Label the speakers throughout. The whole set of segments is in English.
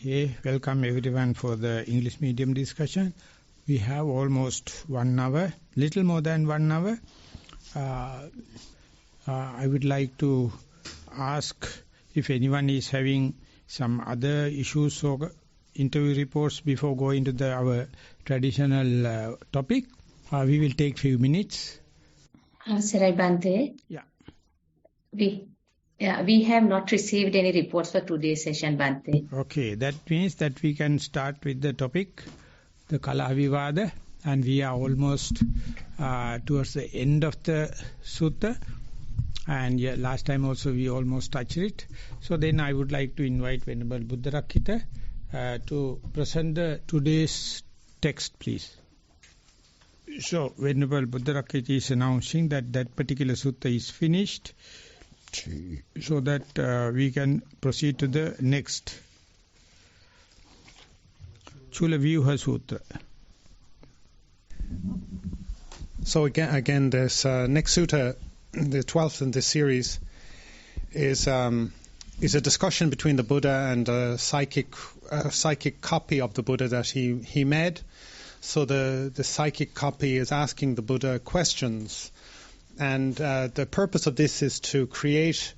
Speaker 1: Okay, welcome everyone for the English medium discussion. We have almost 1 hour, little more than 1 hour. I would like to ask if anyone is having some other issues or interview reports before going to our traditional topic. We will take few minutes.
Speaker 2: Sarai Bante.
Speaker 1: Yeah.
Speaker 2: We have not received any reports for today's session, Bante.
Speaker 1: Okay, that means that we can start with the topic, the Kala Vivada, and we are almost towards the end of the sutta. And last time also we almost touched it. So then I would like to invite Venerable Buddha Rakkita to present today's text, please. So Venerable Buddha Rakkita is announcing that that particular sutta is finished, so that we can proceed to the next. Chula Vyuha Sutra.
Speaker 3: So again, this next sutta, the 12th in this series, is a discussion between the Buddha and a psychic copy of the Buddha that he made. So the psychic copy is asking the Buddha questions. And the purpose of this is to create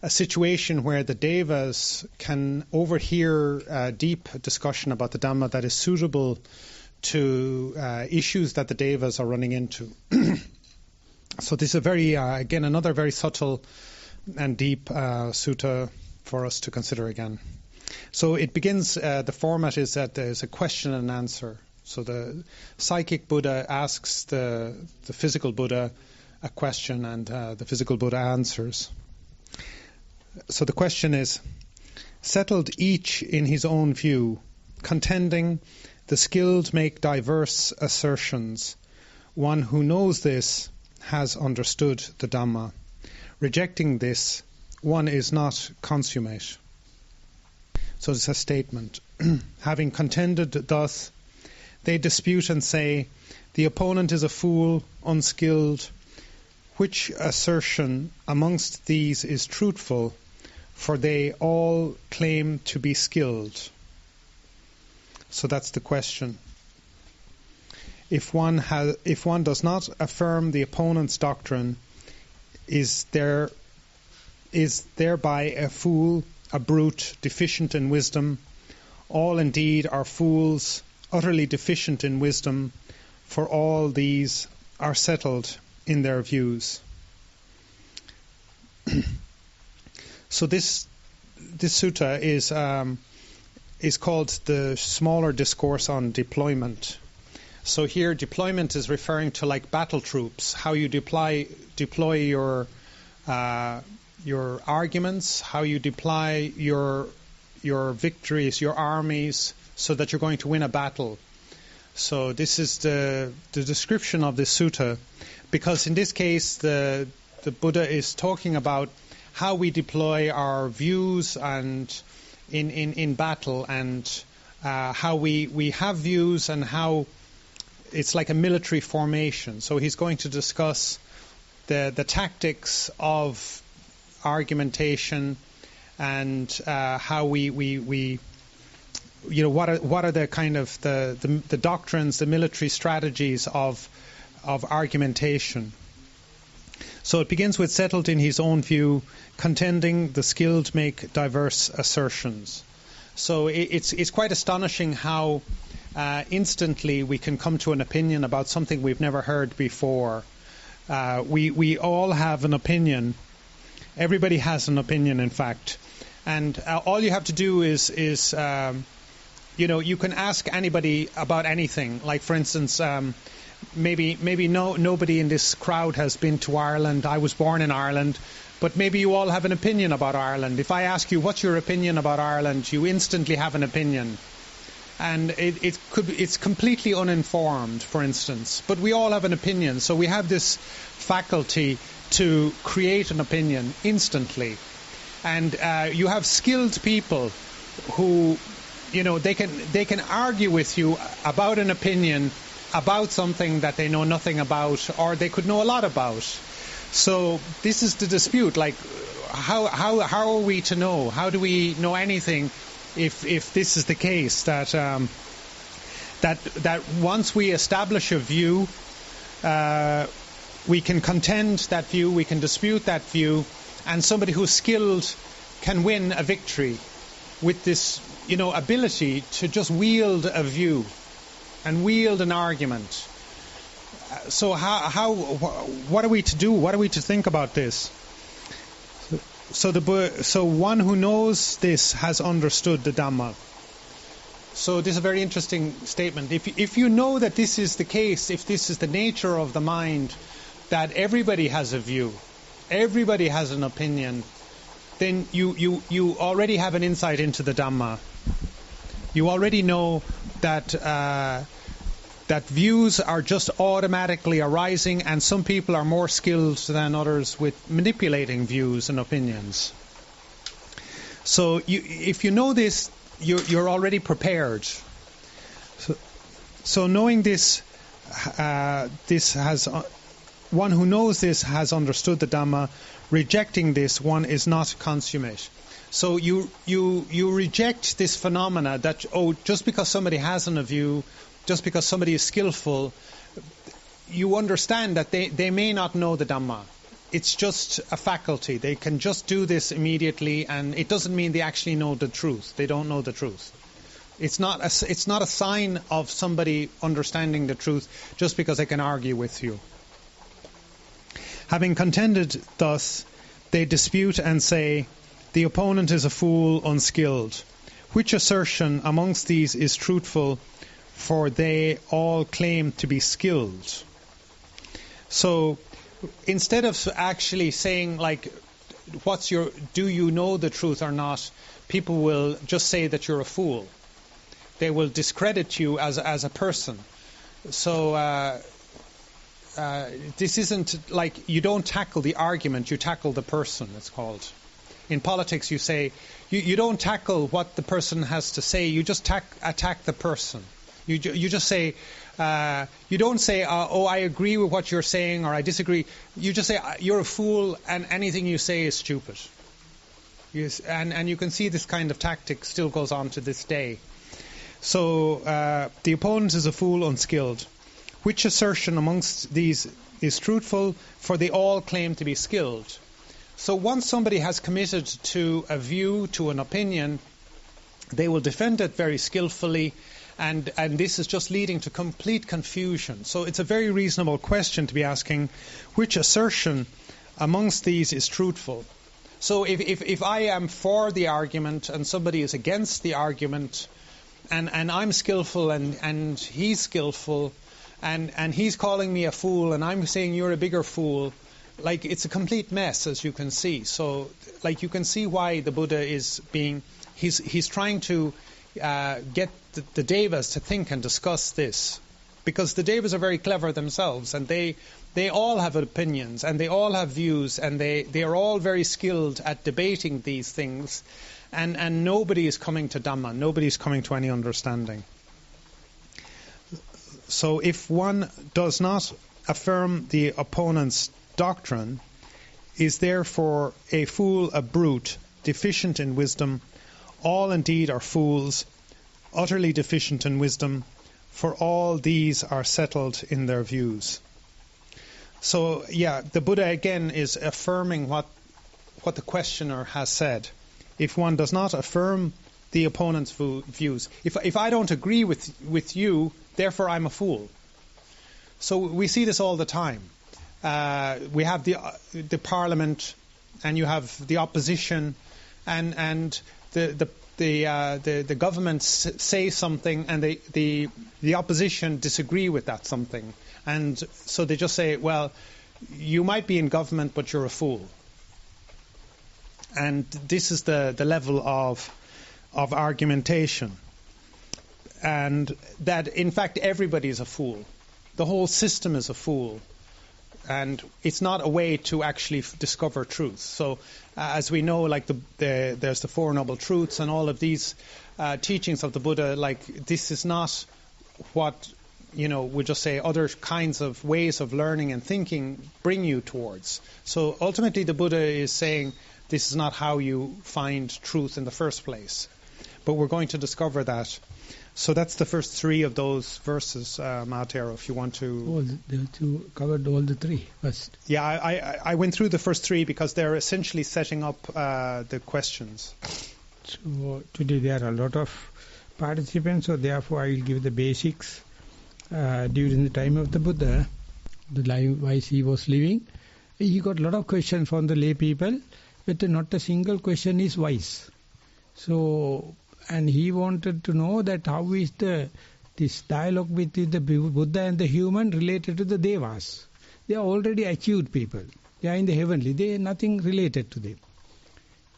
Speaker 3: a situation where the devas can overhear a deep discussion about the Dhamma that is suitable to issues that the devas are running into. So this is another very subtle and deep sutta for us to consider again. So it begins, the format is that there's a question and answer. So the psychic Buddha asks the physical Buddha a question, and the physical Buddha answers. So the question is, settled each in his own view, contending, the skilled make diverse assertions. One who knows this has understood the Dhamma. Rejecting this, one is not consummate. So it's a statement. Having contended thus, they dispute and say, the opponent is a fool, unskilled. Which assertion amongst these is truthful, for they all claim to be skilled? So that's the question. If one does not affirm the opponent's doctrine, is thereby a fool, a brute, deficient in wisdom? All indeed are fools, utterly deficient in wisdom, for all these are settled in their views. So this sutta is called the smaller discourse on deployment. So here deployment is referring to like battle troops, how you deploy your arguments, how you deploy your victories, your armies, so that you're going to win a battle. So this is the description of this sutta, because in this case the Buddha is talking about how we deploy our views and in battle, and how we have views and how it's like a military formation. So he's going to discuss the tactics of argumentation and how we what are the kind of the doctrines, the military strategies of argumentation. So it begins with settled in his own view, contending, the skilled make diverse assertions. So it's quite astonishing how instantly we can come to an opinion about something we've never heard before. We all have an opinion. Everybody has an opinion, in fact. And all you have to do is you can ask anybody about anything. Like, for instance, maybe nobody in this crowd has been to Ireland. I was born in Ireland, but maybe you all have an opinion about Ireland. If I ask you, what's your opinion about Ireland, you instantly have an opinion. And it's completely uninformed, for instance. But we all have an opinion, so we have this faculty to create an opinion instantly. And you have skilled people who, they can argue with you about an opinion about something that they know nothing about, or they could know a lot about. So this is the dispute. Like, how are we to know? How do we know anything if this is the case, that that once we establish a view, we can contend that view, we can dispute that view, and somebody who's skilled can win a victory with this, ability to just wield a view and wield an argument. So what are we to do? What are we to think about this? So one who knows this has understood the Dhamma. So this is a very interesting statement. If you know that this is the case, if this is the nature of the mind, that everybody has a view, everybody has an opinion, then you already have an insight into the Dhamma. You already know that that views are just automatically arising, and some people are more skilled than others with manipulating views and opinions. So if you know this, you're already prepared. So knowing this, one who knows this has understood the Dhamma. Rejecting this, one is not consummate. So you reject this phenomena that, just because somebody has a view, just because somebody is skillful, you understand that they may not know the Dhamma. It's just a faculty. They can just do this immediately, and it doesn't mean they actually know the truth. They don't know the truth. It's not a sign of somebody understanding the truth just because they can argue with you. Having contended thus, they dispute and say, the opponent is a fool, unskilled. Which assertion amongst these is truthful, for they all claim to be skilled? So instead of actually saying, do you know the truth or not, people will just say that you're a fool. They will discredit you as a person. So this isn't like, you don't tackle the argument, you tackle the person, it's called. In politics you say, you don't tackle what the person has to say, you just attack the person. You just say, you don't say, I agree with what you're saying, or I disagree. You just say, you're a fool, and anything you say is stupid. Yes, and you can see this kind of tactic still goes on to this day. So the opponent is a fool, unskilled. Which assertion amongst these is truthful, for they all claim to be skilled? So once somebody has committed to a view, to an opinion, they will defend it very skillfully, and this is just leading to complete confusion. So it's a very reasonable question to be asking, which assertion amongst these is truthful? So if I am for the argument and somebody is against the argument, and I'm skillful and he's skillful, and he's calling me a fool, and I'm saying you're a bigger fool, it's a complete mess, as you can see. So you can see why the Buddha is he's trying to get the Devas to think and discuss this, because the Devas are very clever themselves, and they all have opinions, and they all have views, and they are all very skilled at debating these things, and nobody is coming to Dhamma, nobody is coming to any understanding. So if one does not affirm the opponent's doctrine, is therefore a fool a brute, deficient in wisdom. All indeed are fools, utterly deficient in wisdom, for all these are settled in their views. So the Buddha again is affirming what the questioner has said. If one does not affirm the opponent's views, if I don't agree with you, therefore I'm a fool. So we see this all the time. We have the parliament, and you have the opposition, and the government say something, and the opposition disagree with that something, and so they just say, well, you might be in government, but you're a fool. And this is the level of argumentation, and that in fact everybody is a fool. The whole system is a fool, and it's not a way to actually discover truth. So as we know, there's the Four Noble Truths and all of these teachings of the Buddha, this is not what we just say other kinds of ways of learning and thinking bring you towards. So ultimately the Buddha is saying this is not how you find truth in the first place. but we're going to discover that. So that's the first three of those verses, Maha Thero, if you want to...
Speaker 1: You covered all the three first.
Speaker 3: Yeah, I went through the first three because they're essentially setting up the questions.
Speaker 1: So today there are a lot of participants, so therefore I will give the basics. During the time of the Buddha, the life he was living, he got a lot of questions from the lay people, but not a single question is wise. So, and he wanted to know that how is this dialogue between the Buddha and the human related to the Devas. They are already achieved people. They are in the heavenly. They are nothing related to them.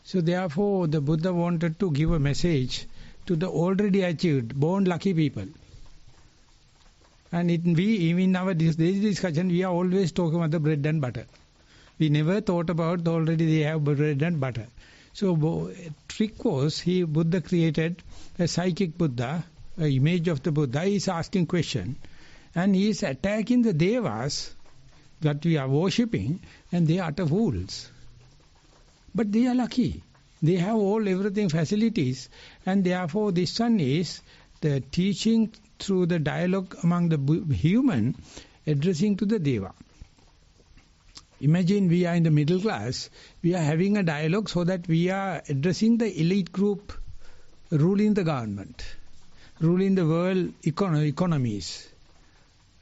Speaker 1: So therefore the Buddha wanted to give a message to the already achieved, born lucky people. And in our discussion, we are always talking about the bread and butter. We never thought about already they have bread and butter. So trick was, Buddha created a psychic Buddha, an image of the Buddha. He is asking question, and he is attacking the Devas that we are worshipping, and they are utter fools. But they are lucky. They have everything facilities, and therefore this one is the teaching through the dialogue among the human, addressing to the Deva. Imagine we are in the middle class, we are having a dialogue so that we are addressing the elite group ruling the government, ruling the world economies.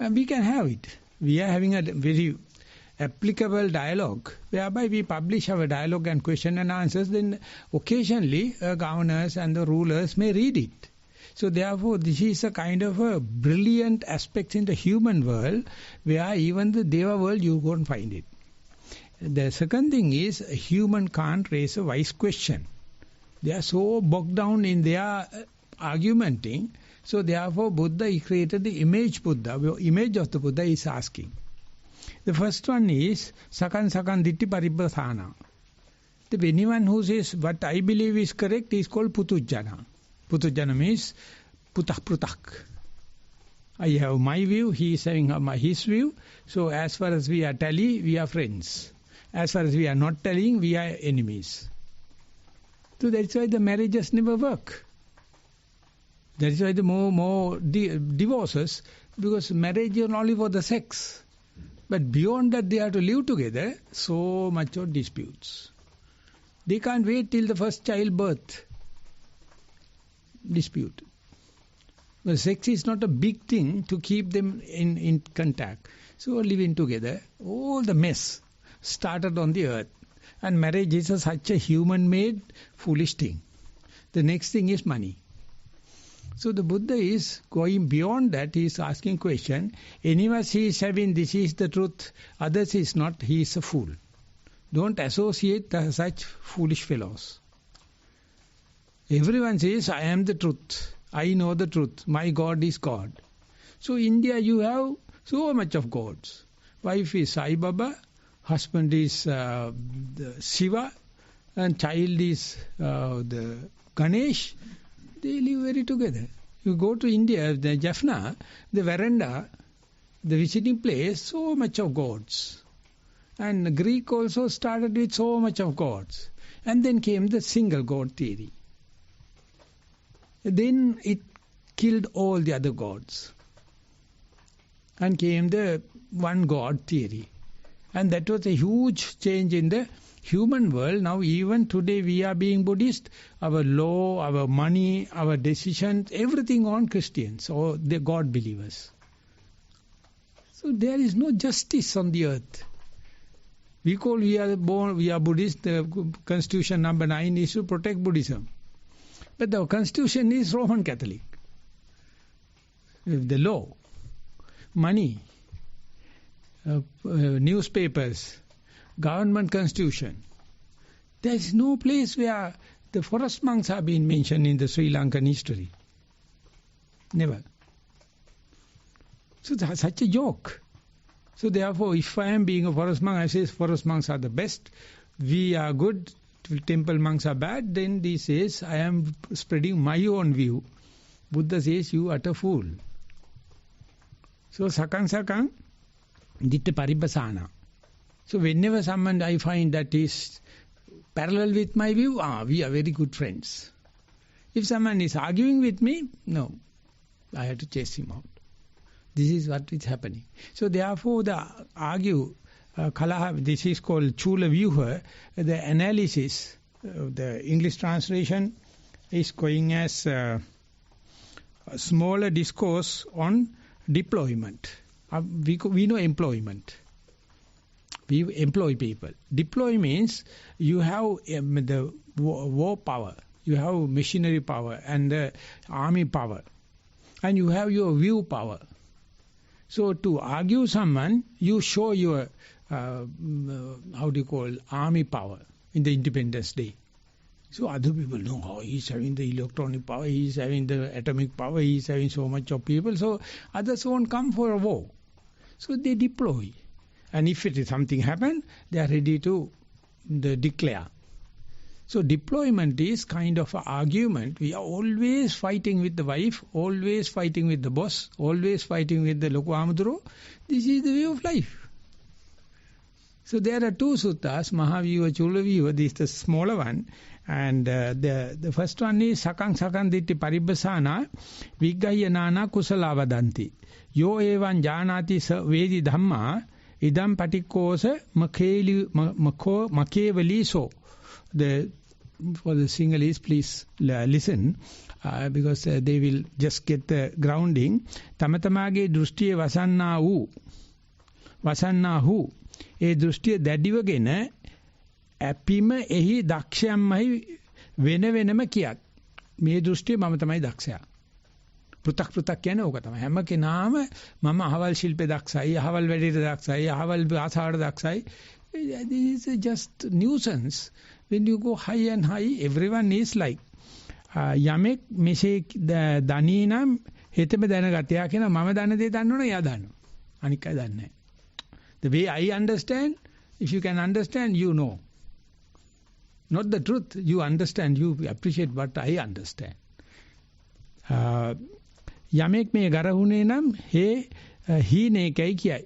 Speaker 1: And we can have it. We are having a very applicable dialogue whereby we publish our dialogue and question and answers, then occasionally governors and the rulers may read it. So therefore this is a kind of a brilliant aspect in the human world where even the Deva world you won't find it. The second thing is a human can't raise a wise question. They are so bogged down in their argumenting. So therefore Buddha, he created the image Buddha. The image of the Buddha is asking. The first one is Sakan Ditti Paribhasana. Anyone who says what I believe is correct is called Putujjana. Putujjana means putak. I have my view, he is having his view. So as far as we are tally, we are friends. As far as we are not telling, we are enemies. So that's why the marriages never work. That is why the more divorces, because marriage is only for the sex. But beyond that, they have to live together. So much of disputes. They can't wait till the first childbirth. Dispute. But sex is not a big thing to keep them in contact. So living together, all the mess started on the earth. And marriage is such a human-made foolish thing. The next thing is money. So the Buddha is going beyond that. He is asking question. Anyone he is having, this is the truth. Others is not. He is a fool. Don't associate such foolish fellows. Everyone says, I am the truth. I know the truth. My God is God. So India you have so much of gods. Wife is Sai Baba. Husband is the Shiva. And child is the Ganesh. They live very together. You go to India, the Jaffna, the veranda, the visiting place, so much of gods. And Greek also started with so much of gods. And then came the single god theory. Then it killed all the other gods. And came the one god theory. And that was a huge change in the human world. Now even today we are being Buddhist, our law, our money, our decisions, everything on Christians or the God believers. So there is no justice on the earth. We are Buddhist, the constitution number 9 is to protect Buddhism. But the constitution is Roman Catholic. The law, money, newspapers, government constitution. There is no place where the forest monks have been mentioned in the Sri Lankan history. Never. So that's such a joke. So therefore, if I am being a forest monk, I say forest monks are the best, we are good, temple monks are bad, then this says I am spreading my own view. Buddha says you utter fool. So sakang, ditta paribhasana. So whenever someone I find that is parallel with my view, we are very good friends. If someone is arguing with me, no, I have to chase him out. This is what is happening. So therefore, the Kalaha, this is called Chula Vyuha, the analysis, the English translation is going as a smaller discourse on deployment. We know employment. We employ people. Deploy means you have the war power, you have machinery power and the army power, and you have your view power. So to argue someone, you show your, army power in the Independence Day. So other people know, oh, he's having the electronic power, he's having the atomic power, he's having so much of people. So others won't come for a war. So they deploy. And if it is something happen, they are ready to declare. So deployment is kind of an argument. We are always fighting with the wife, always fighting with the boss, always fighting with the Loku Amuduro. This is the way of life. So there are two suttas, Maha Vyuha, Chula Vyuha. This is the smaller one. And the first one is Sakang Ditti Paribbasana Viggahya Nana Kusalavadanti. Yo evan janati sa vedi dhamma idam patikkosa makevali so. For the Sinhalese, please listen, because they will just get the grounding. Tamatamage drushtiye vasanna hu. E drushtiye dadivagena apima ehi dakshyammai vena venama kiyat. Me drushtiye mama tamai dakshya. පෘ탁 කියන ඕක තමයි. හැම කෙනාම මම අහවල් ශිල්පේ දක්ෂයි, අහවල් වැඩේට දක්ෂයි, අහවල් භාෂාවට දක්ෂයි. This is just nuisance. When you go high and high, everyone is like යමෙක් මෙසේ දනී නම් හෙතෙම දැනගතයා කියන මම දන්න දේ දන්නවනේ එයා දන්නවා. අනික අය දන්නේ නැහැ. The way I understand, if you can understand, you know. Not the truth, you understand, you appreciate what I understand. යමෙක් මේ ගරහුනේ නම් හීනේකයි කියයි.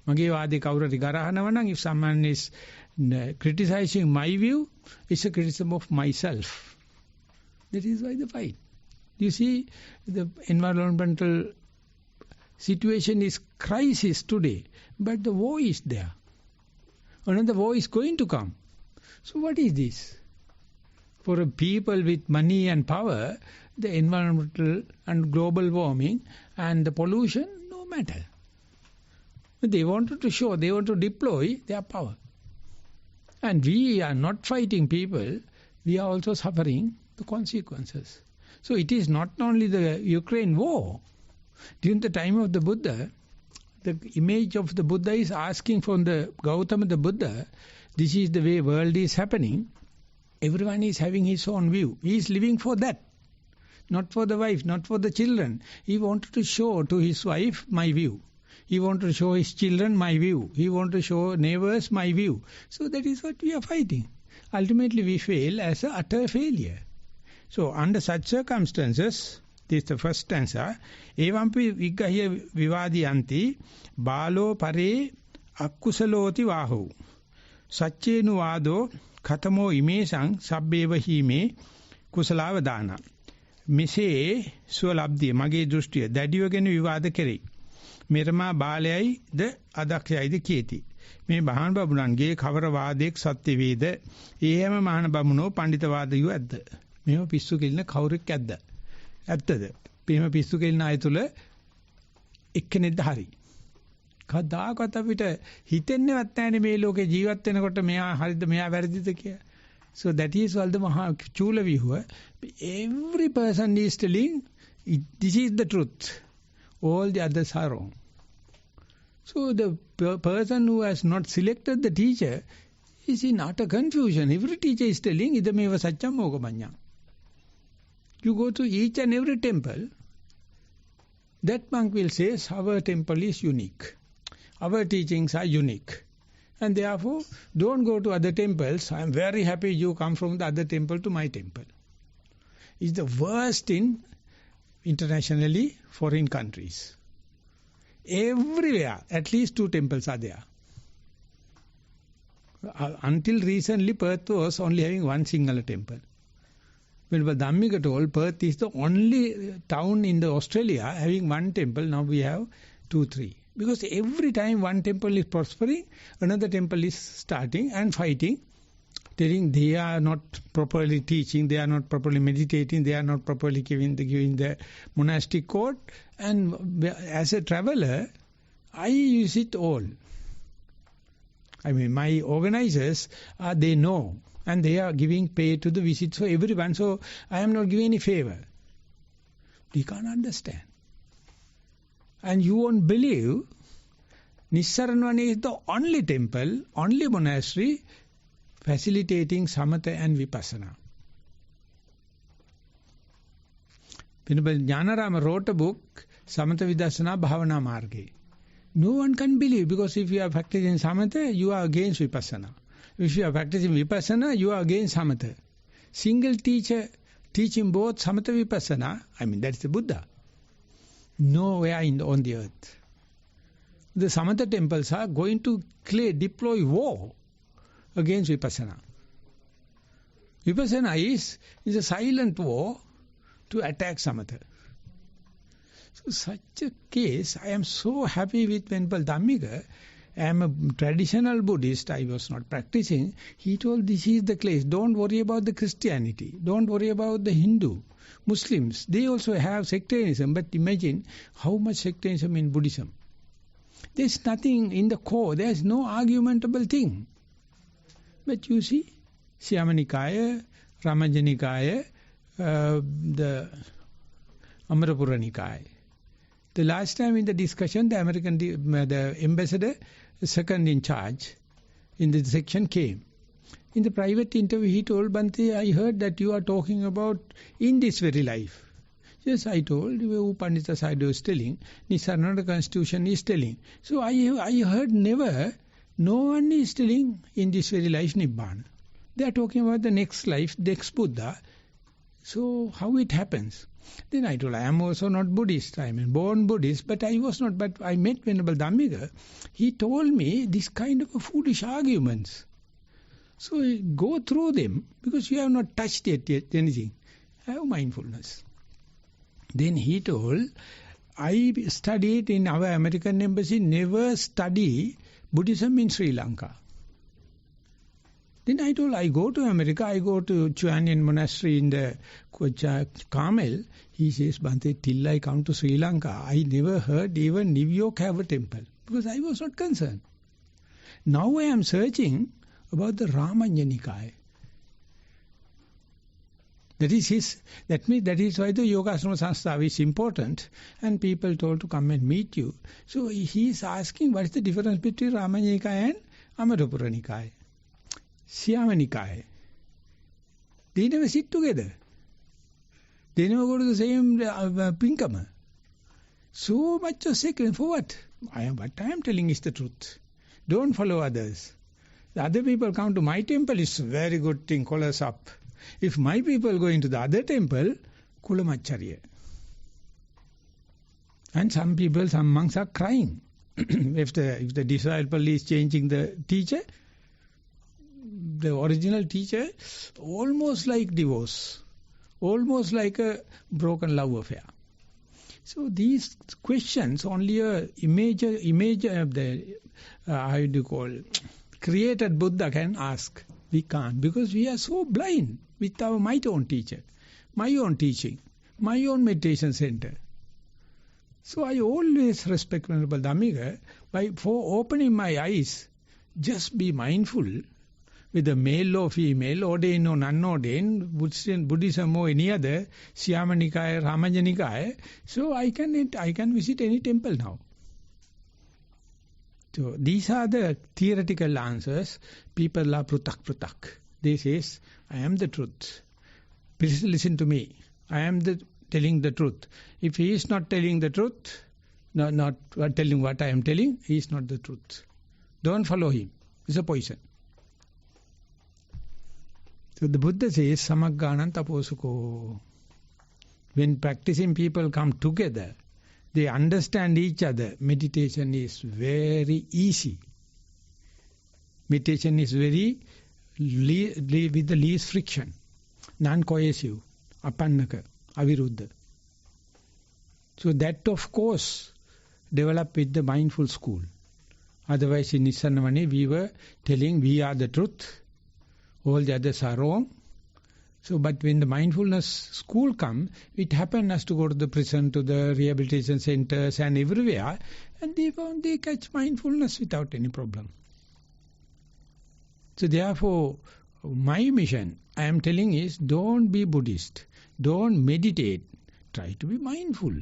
Speaker 1: මගේ වාදේ කවුරුරි ගරහනවා නම් if someone is criticizing my view, it's a criticism of myself. That is why the fight. You see, the environmental situation is crisis today, but the war is there. Another war is going to come. So what is this? For a people with money and power, the environmental and global warming and the pollution, no matter. But they wanted to show, they want to deploy their power. And we are not fighting people, we are also suffering the consequences. So it is not only the Ukraine war. During the time of the Buddha, the image of the Buddha is asking from the Gautama the Buddha, this is the way world is happening. Everyone is having his own view. He is living for that. Not for the wife, not for the children. He wanted to show to his wife my view. He wanted to show his children my view. He wanted to show neighbors my view. So that is what we are fighting. Ultimately we fail as an utter failure. So under such circumstances, this is the first stanza, Evampi viggahya vivadiyanti balo pare akkusaloti vahu Satchenu vado khatamo imesang sabbeva hime kusalavadana මෙසේ ස්වලබ්ධිය මගේ දෘෂ්ටිය දැඩිවගෙන විවාද කෙරේ. මෙරමා බාලයයි ද අදක්ෂයයිද කියති. මේ මහාන බමුණන්ගේ කවර වාදයක් සත්‍ය වේද? ඒහැම මහාන බමුණෝ පඬිත වාදයෝ ඇද්ද? මේව පිස්සු කෙලින කවුරෙක් ඇද්ද? ඇත්තද? මේව පිස්සු කෙලින අය තුල එක්කෙනෙක්ද හරි? කවදාකවත් අපිට හිතෙන්නේවත් නැහැනේ මේ ලෝකේ ජීවත් වෙනකොට මෙයා හරිද මෙයා වැරදිද කියලා. So that is all the Maha Chula Vyuha. Every person is telling, this is the truth. All the others are wrong. So the person who has not selected the teacher is in utter confusion. Every teacher is telling, idameva satyam mogamanya. You go to each and every temple, that monk will say, our temple is unique. Our teachings are unique. And therefore, don't go to other temples. I am very happy you come from the other temple to my temple. It's the worst in internationally foreign countries. Everywhere, at least 2 temples are there. Until recently, Perth was only having 1 single temple. Venerable Dhammika told Perth is the only town in the Australia having one temple. Now we have 2, 3. Because every time one temple is prospering, another temple is starting and fighting, telling they are not properly teaching, they are not properly meditating, they are not properly giving the monastic code. And as a traveler, I use it all. I mean, my organizers, they know, and they are giving pay to the visit for everyone. So I am not giving any favor. You can't understand. And you won't believe, Nissarana is the only temple, only monastery facilitating samatha and vipassana. Venerable Jnanarama wrote a book, Samatha Vidassana Bhavana Marge. No one can believe, because if you are practicing samatha, you are against vipassana. If you are practicing vipassana, you are against samatha. Single teacher teaching both samatha vipassana, I mean that's the Buddha. Nowhere on the earth. The samatha temples are going to deploy war against vipassana. Vipassana is a silent war to attack samatha. So such a case, I am so happy with Venerable Dhammika. I am a traditional Buddhist, I was not practicing. He told this is the case. Don't worry about the Christianity. Don't worry about the Hindu. Muslims, they also have sectarianism, but imagine how much sectarianism in Buddhism. There's nothing in the core, there's no argumentable thing. But you see, Siyama Nikaya, Ramajja Nikaya, the Amarapura Nikaya. The last time in the discussion, the ambassador, the second in charge in the section came. In the private interview, he told, Bhante, I heard that you are talking about in this very life. Yes, I told, Pandita Sayadaw is telling, Nissarana constitution is telling. So I heard never, no one is telling in this very life Nibbana. They are talking about the next life, next Buddha. So how it happens? Then I told, I am also not Buddhist. I am a born Buddhist, but I was not. But I met Venerable Dhammika. He told me this kind of foolish arguments. So go through them, because you have not touched yet anything. Have mindfulness. Then he told, I studied in our American embassy, never study Buddhism in Sri Lanka. Then I told, I go to America, I go to Chuanian monastery in the Carmel. He says, Bhante, till I come to Sri Lanka, I never heard even New York have a temple, because I was not concerned. Now I am searching about the Ramajja Nikaya. That is why the Yogasrama Sanstha is important, and people told to come and meet you. So he is asking, what is the difference between Ramajja Nikaya and Amarapura Nikaya? Siyama Nikaya. They never sit together. They never go to the same pinkama. So much of secret for what? What I am telling is the truth. Don't follow others. The other people come to my temple, it's a very good thing, call us up. If my people go into the other temple, kulamacharya. And some monks are crying. If the disciple is changing the teacher, the original teacher, almost like divorce, almost like a broken love affair. So these questions only a image of the, created Buddha can ask. We can't, because we are so blind with my own teacher, my own teaching, my own meditation center. So I always respect Venerable Dhammika for opening my eyes. Just be mindful, whether male or female, ordained or non-ordained, Buddhism or any other, Siyama Nikaya, Ramajja Nikaya. So I can visit any temple now. So these are the theoretical answers. People are prutak. They say, I am the truth. Please listen to me. I am telling the truth. If he is not telling the truth, not telling what I am telling, he is not the truth. Don't follow him. It's a poison. So the Buddha says, samagganan taposuko. When practicing people come together, they understand each other. Meditation is very easy. Meditation is very with the least friction, non-coercive. apannaka, aviruddha. So that of course developed with the mindful school. Otherwise in Nissarana we were telling we are the truth, all the others are wrong. So but when the mindfulness school comes, it happened us to go to the prison, to the rehabilitation centers and everywhere, and they found they catch mindfulness without any problem. So therefore my mission, I am telling is, don't be Buddhist, don't meditate, try to be mindful.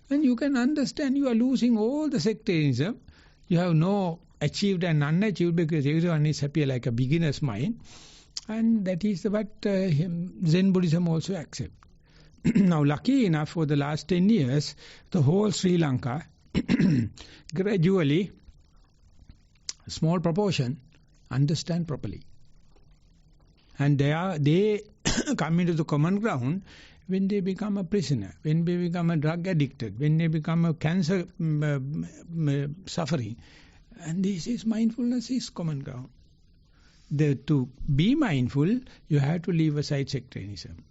Speaker 1: And you can understand you are losing all the sectarianism. You have no achieved and unachieved because everyone is happy like a beginner's mind. And that is what Zen Buddhism also accepts. Now, lucky enough, for the last 10 years, the whole Sri Lanka, gradually, a small proportion, understand properly. And they come into the common ground when they become a prisoner, when they become a drug addicted, when they become a cancer suffering. And this is mindfulness is common ground. To be mindful, you have to leave aside sectarianism.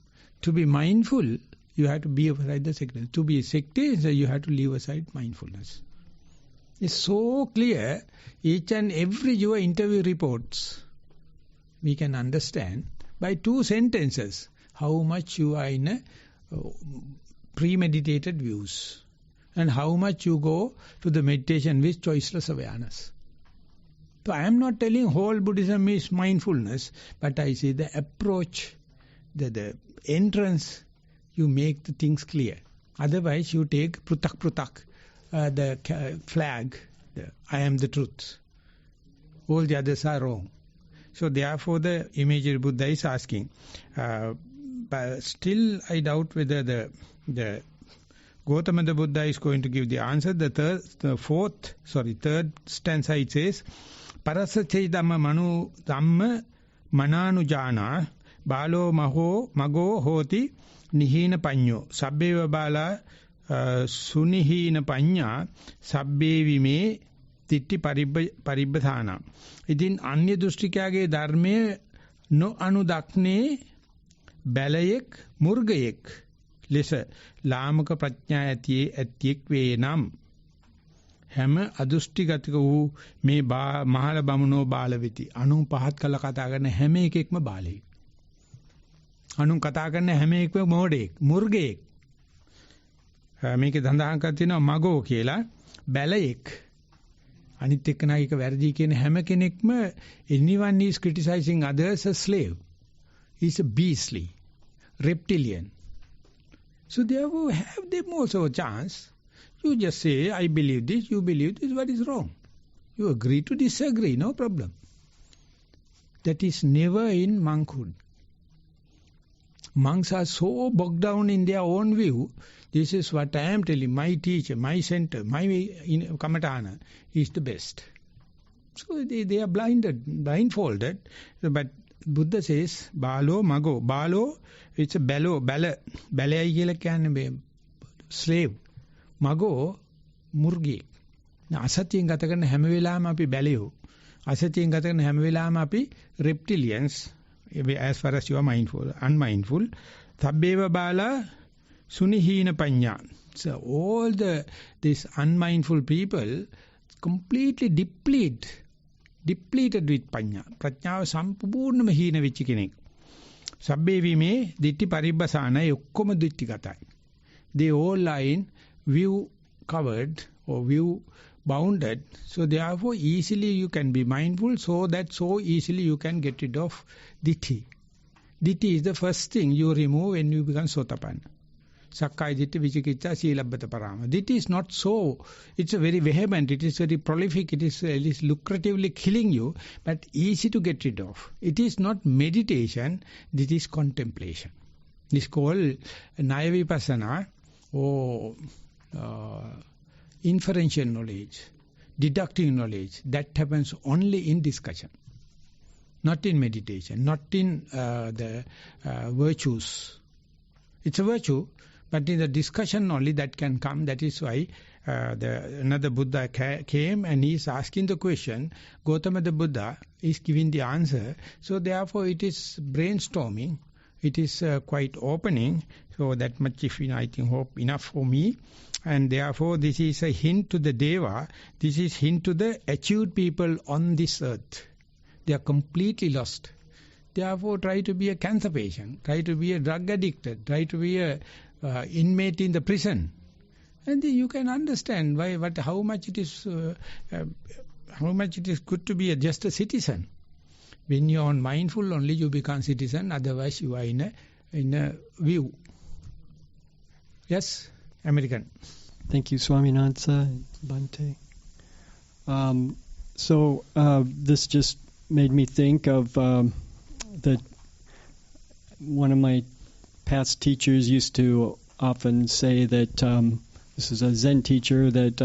Speaker 1: To be mindful, you have to be aside the sectarianism. To be sectarian, you have to leave aside mindfulness. It's so clear, each and every your interview reports, we can understand by 2 sentences how much you are in a premeditated views and how much you go to the meditation with choiceless awareness. So I am not telling whole Buddhism is mindfulness, but I say the approach, the entrance, you make the things clear. Otherwise you take prutak, the flag, I am the truth. All the others are wrong. So therefore the imaginary Buddha is asking, but still I doubt whether the Gautama the Buddha is going to give the answer. The third stanza it says, Parasachay Dhamma mananujana balo mago hoti nihina panyo sabbeva bala sunihina panya sabbevime titti paribbasana. ඉතින් අන්‍ය දෘෂ්ටිකයාගේ ධර්මයේ නොඅනුදක්නේ බැලයෙක් මුර්ගයෙක් ලෙස ලාමක ප්‍රඥා ඇතියෙක් වේ නම් හැම අදෘෂ්ටිගතක වූ මේ මහල බමුණෝ බාල වෙති. අනුන් පහත් කළ කතා කරන හැම එකෙක්ම බාලයෙක්. අනුන් කතා කරන හැම එකම මෝඩයෙක්, මුර්ගයෙක්. මේකේ සඳහන් කර තියෙනවා මගෝ කියලා බැලයෙක්. අනිත් එක්කනා එක වැරදි කියන හැම කෙනෙක්ම anyone is criticizing others as slave. He's a beastly, reptilian. So therefore have them also a chance. You just say, I believe this, you believe this, what is wrong? You agree to disagree, no problem. That is never in monkhood. Monks are so bogged down in their own view. This is what I am telling, my teacher, my center, my Kamatana is the best. So they are blindfolded. But Buddha says, Balo, Mago. Balo, it's a bellow, bala. Balai කියලා කියන්නේ slave. Mago, murgi. අසතියෙන් ගත කරන හැම වෙලාවෙම අපි බැලියෝ. අසතියෙන් ගත කරන හැම වෙලාවෙම අපි reptilians, as far as you are mindful, unmindful. Sabbeva bala sunihina panya. So all these unmindful people completely depleted with panya. ප්‍රඥාව සම්පූර්ණම හීන වෙච්ච කෙනෙක්. සබ්බේ විමේ දිට්ඨි පරිබ්බසානයි ඔක්කොම දිට්ඨිගතයි. They all are in view covered or view bounded. So therefore easily you can be mindful, so that so easily you can get rid of ditti. Ditti is the first thing you remove when you become sotapanna. Sakkaya ditti, vicikicca, silabbata parama. Ditti is not so. It's a very vehement, it is very prolific, it is lucratively killing you, but easy to get rid of. It is not meditation, this is contemplation. This is called Naya Vipassana or inferential knowledge, deductive knowledge. That happens only in discussion, not in meditation, not in the virtues. It's a virtue, but in the discussion only that can come. That is why another Buddha came and he is asking the question. Gautama the Buddha is giving the answer. So therefore it is brainstorming. it is quite opening. So that much, if I think, hope enough for me. And therefore, this is a hint to the Deva. This is hint to the achieved people on this earth. They are completely lost. Therefore, try to be a cancer patient, try to be a drug addicted, try to be a inmate in the prison, and then you can understand how much it is good to be just a citizen. When you are mindful, only you become citizen. Otherwise, you are in a view. Yes, American.
Speaker 4: Thank you, Swaminatha, Bhante. This just made me think of that one of my past teachers used to often say that this is a Zen teacher, that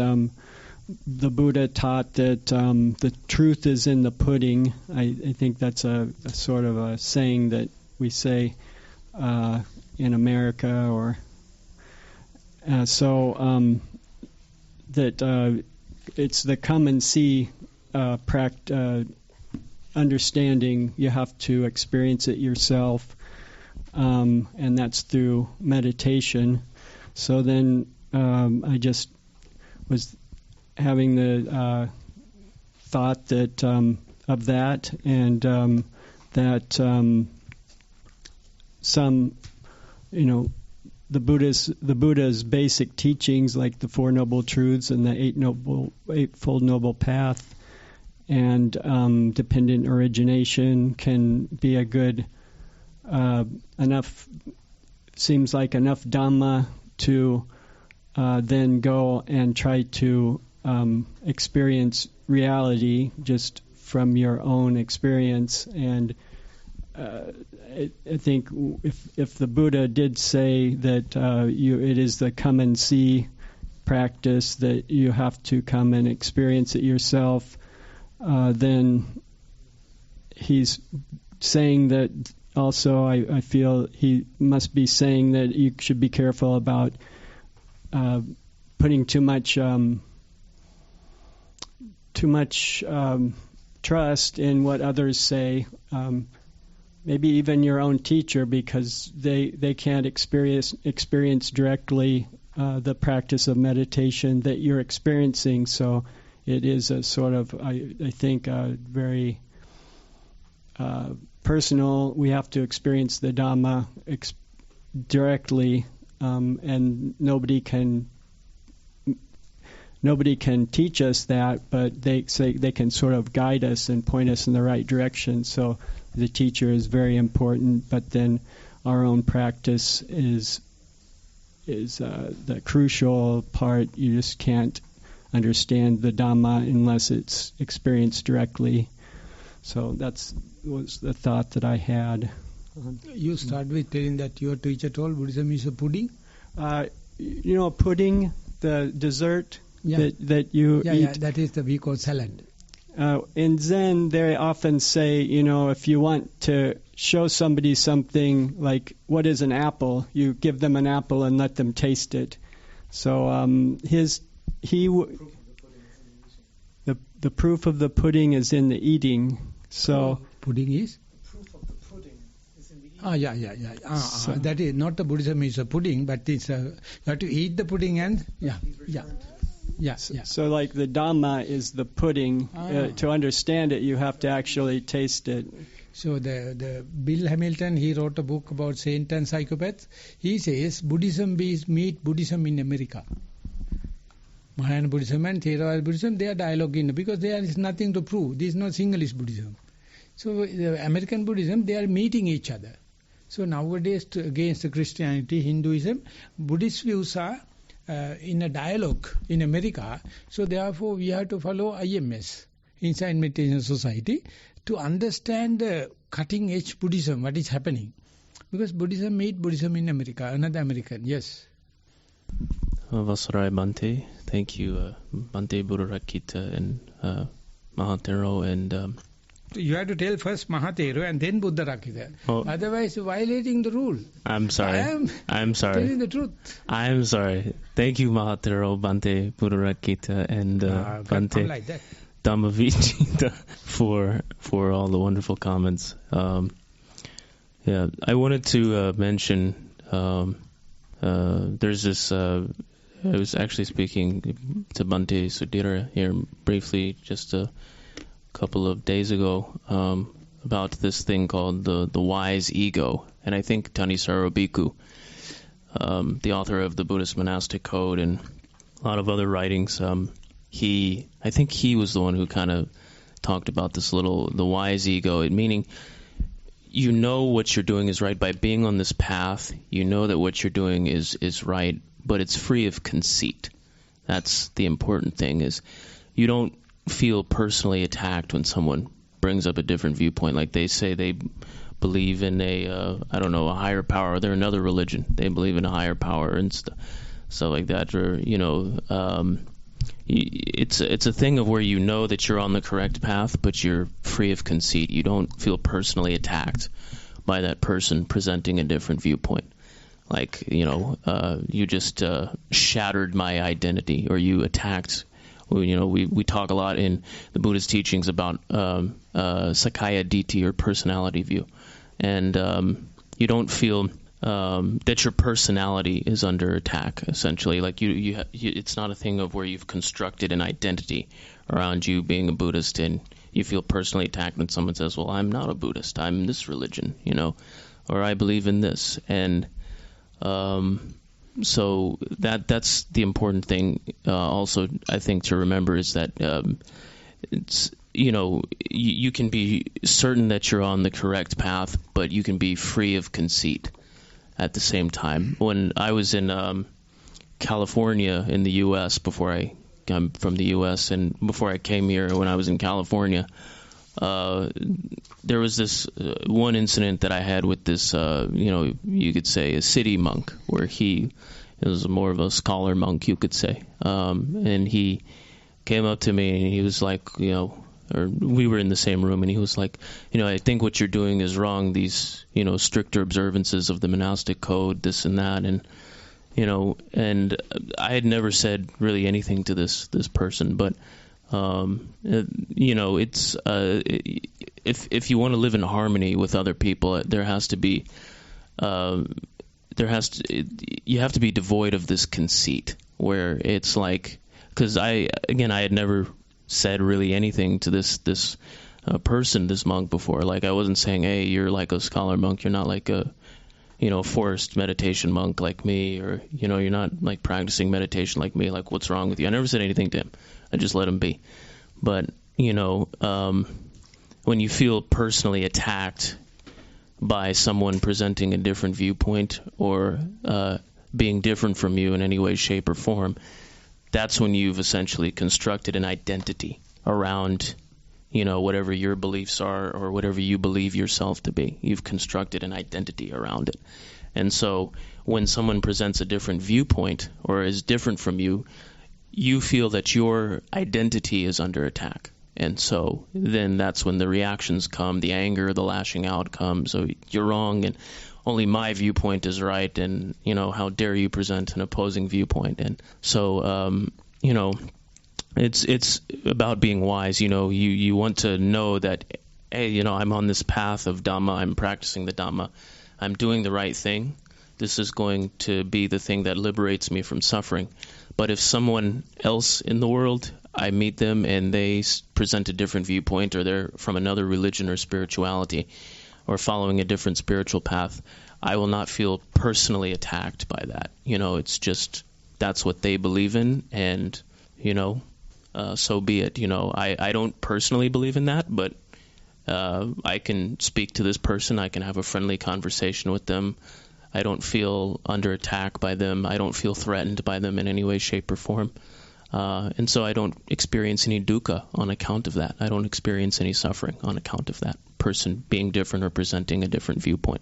Speaker 4: the Buddha taught that the truth is in the pudding. I think that's a sort of a saying that we say in America, or that it's the come and see understanding. You have to experience it yourself, and that's through meditation. So then I just was having the thought that of that, and that some, the Buddha's basic teachings, like the Four Noble Truths and the Eightfold Noble Path, and dependent origination can be a good seems like enough Dhamma to then go and try to experience reality just from your own experience. And I think if the Buddha did say that it is the come and see practice, that you have to come and experience it yourself, then he's saying that also. I feel he must be saying that you should be careful about putting too much trust in what others say, maybe even your own teacher, because they can't experience directly the practice of meditation that you're experiencing. So it is a sort of, I think, a very personal. We have to experience the Dhamma directly, and nobody can teach us that, but they can sort of guide us and point us in the right direction. So the teacher is very important, but then our own practice is the crucial part. You just can't understand the Dhamma unless it's experienced directly. So was the thought that I had.
Speaker 1: You start with telling that your teacher told Buddhism is a pudding.
Speaker 4: Pudding, the dessert that you eat.
Speaker 1: Yeah, that is we call salad.
Speaker 4: In Zen, they often say, if you want to show somebody something, like what is an apple, you give them an apple and let them taste it. So the proof of the pudding is in the eating. So
Speaker 1: pudding is?
Speaker 3: The proof of the pudding is in the eating.
Speaker 1: So that is not the Buddhism is a pudding, but it's you have to eat the pudding and
Speaker 4: So like the Dhamma is the pudding. To understand it, you have to actually taste it.
Speaker 1: So the Bill Hamilton, he wrote a book about saint and psychopaths. He says Buddhism meet Buddhism in America. Mahayana Buddhism and Thero Buddhism, they are dialoguing because there is nothing to prove. There is no Sinhalese Buddhism. So the American Buddhism, they are meeting each other. So nowadays, against the Christianity, Hinduism, Buddhist views are in a dialogue in America. So therefore, we have to follow IMS, Insight Meditation Society, to understand the cutting-edge Buddhism, what is happening. Because Buddhism meet Buddhism in America, another American, yes.
Speaker 5: Vasarai Bhante, thank you, Bhante Buddharakkhita and Maha Thero, and
Speaker 1: you have to tell first Maha Thero and then Buddharakkhita. Otherwise, violating the rule.
Speaker 5: I'm sorry. I'm sorry.
Speaker 1: Telling the truth.
Speaker 5: I'm sorry. Thank you, Maha Thero, Bhante Buddharakkhita, and Bhante
Speaker 1: like that.
Speaker 5: Dhammajiva for all the wonderful comments. Yeah, I wanted to mention there's this. I was actually speaking to Bhante Sudhira here briefly just a couple of days ago about this thing called the wise ego, and I think Thanissaro Bhikkhu, the author of the Buddhist Monastic Code and a lot of other writings, I think he was the one who kind of talked about the wise ego, meaning you know what you're doing is right by being on this path. You know that what you're doing is right, but it's free of conceit. That's the important thing, is you don't feel personally attacked when someone brings up a different viewpoint. Like they say they believe in a higher power. They're another religion. They believe in a higher power and stuff like that. Or, it's a thing of where you know that you're on the correct path, but you're free of conceit. You don't feel personally attacked by that person presenting a different viewpoint. Like, you just shattered my identity, or you attacked. We talk a lot in the Buddhist teachings about Sakkaya Ditthi, or personality view, and you don't feel that your personality is under attack. Essentially, like it's not a thing of where you've constructed an identity around you being a Buddhist, and you feel personally attacked when someone says, "Well, I'm not a Buddhist. I'm this religion," or "I believe in this," and so that's the important thing. Also, I think to remember is that it's you can be certain that you're on the correct path, but you can be free of conceit at the same time. When I was in California in the U.S. I'm from the U.S. and before I came here, when I was in California, there was this one incident that I had with this, you could say a city monk, where he was more of a scholar monk, you could say. And he came up to me and he was like, or we were in the same room, and he was like, I think what you're doing is wrong. These, stricter observances of the monastic code, this and that, and and I had never said really anything to this person, but it's if you want to live in harmony with other people, you have to be devoid of this conceit, where it's like, because I had never said really anything to this person, this monk, before. Like, I wasn't saying, "Hey, you're like a scholar monk. You're not like a forced meditation monk like me, or you're not like practicing meditation like me. Like, what's wrong with you?" I never said anything to him. I just let him be. But when you feel personally attacked by someone presenting a different viewpoint, or being different from you in any way, shape, or form, that's when you've essentially constructed an identity around, whatever your beliefs are, or whatever you believe yourself to be. You've constructed an identity around it. And so when someone presents a different viewpoint, or is different from you, you feel that your identity is under attack. And so then that's when the reactions come, the anger, the lashing out comes. So you're wrong, and only my viewpoint is right, and how dare you present an opposing viewpoint. And so it's about being wise. You want to know that, hey, I'm on this path of Dhamma, I'm practicing the Dhamma, I'm doing the right thing. This is going to be the thing that liberates me from suffering. But if someone else in the world, I meet them and they present a different viewpoint, or they're from another religion or spirituality, or following a different spiritual path, I will not feel personally attacked by that. It's just, that's what they believe in, and, so be it. I don't personally believe in that, but I can speak to this person. I can have a friendly conversation with them. I don't feel under attack by them. I don't feel threatened by them in any way, shape, or form. And so I don't experience any dukkha on account of that. I don't experience any suffering on account of that person being different or presenting a different viewpoint.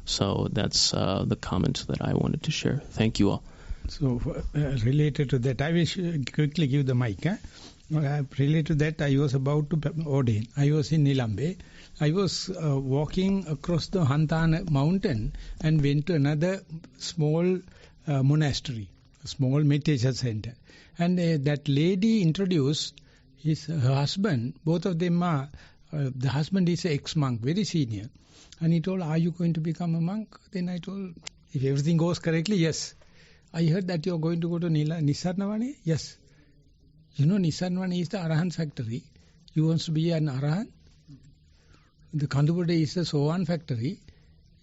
Speaker 5: So that's the comment that I wanted to share. Thank you all.
Speaker 1: So related to that, I will quickly give the mic. Related to that, I was about to ordain. I was in Nilambe. I was walking across the Hantana mountain and went to another small monastery, a small meditation center. And that lady introduced her husband. Both of them are The husband is an ex-monk, very senior. And he told, are you going to become a monk? Then I told, if everything goes correctly, yes. I heard that you are going to go to Nissarana. Yes. You know, Nissarana is the Arahant factory. You want to be an Arahant? The Kandupade is the Sohan factory.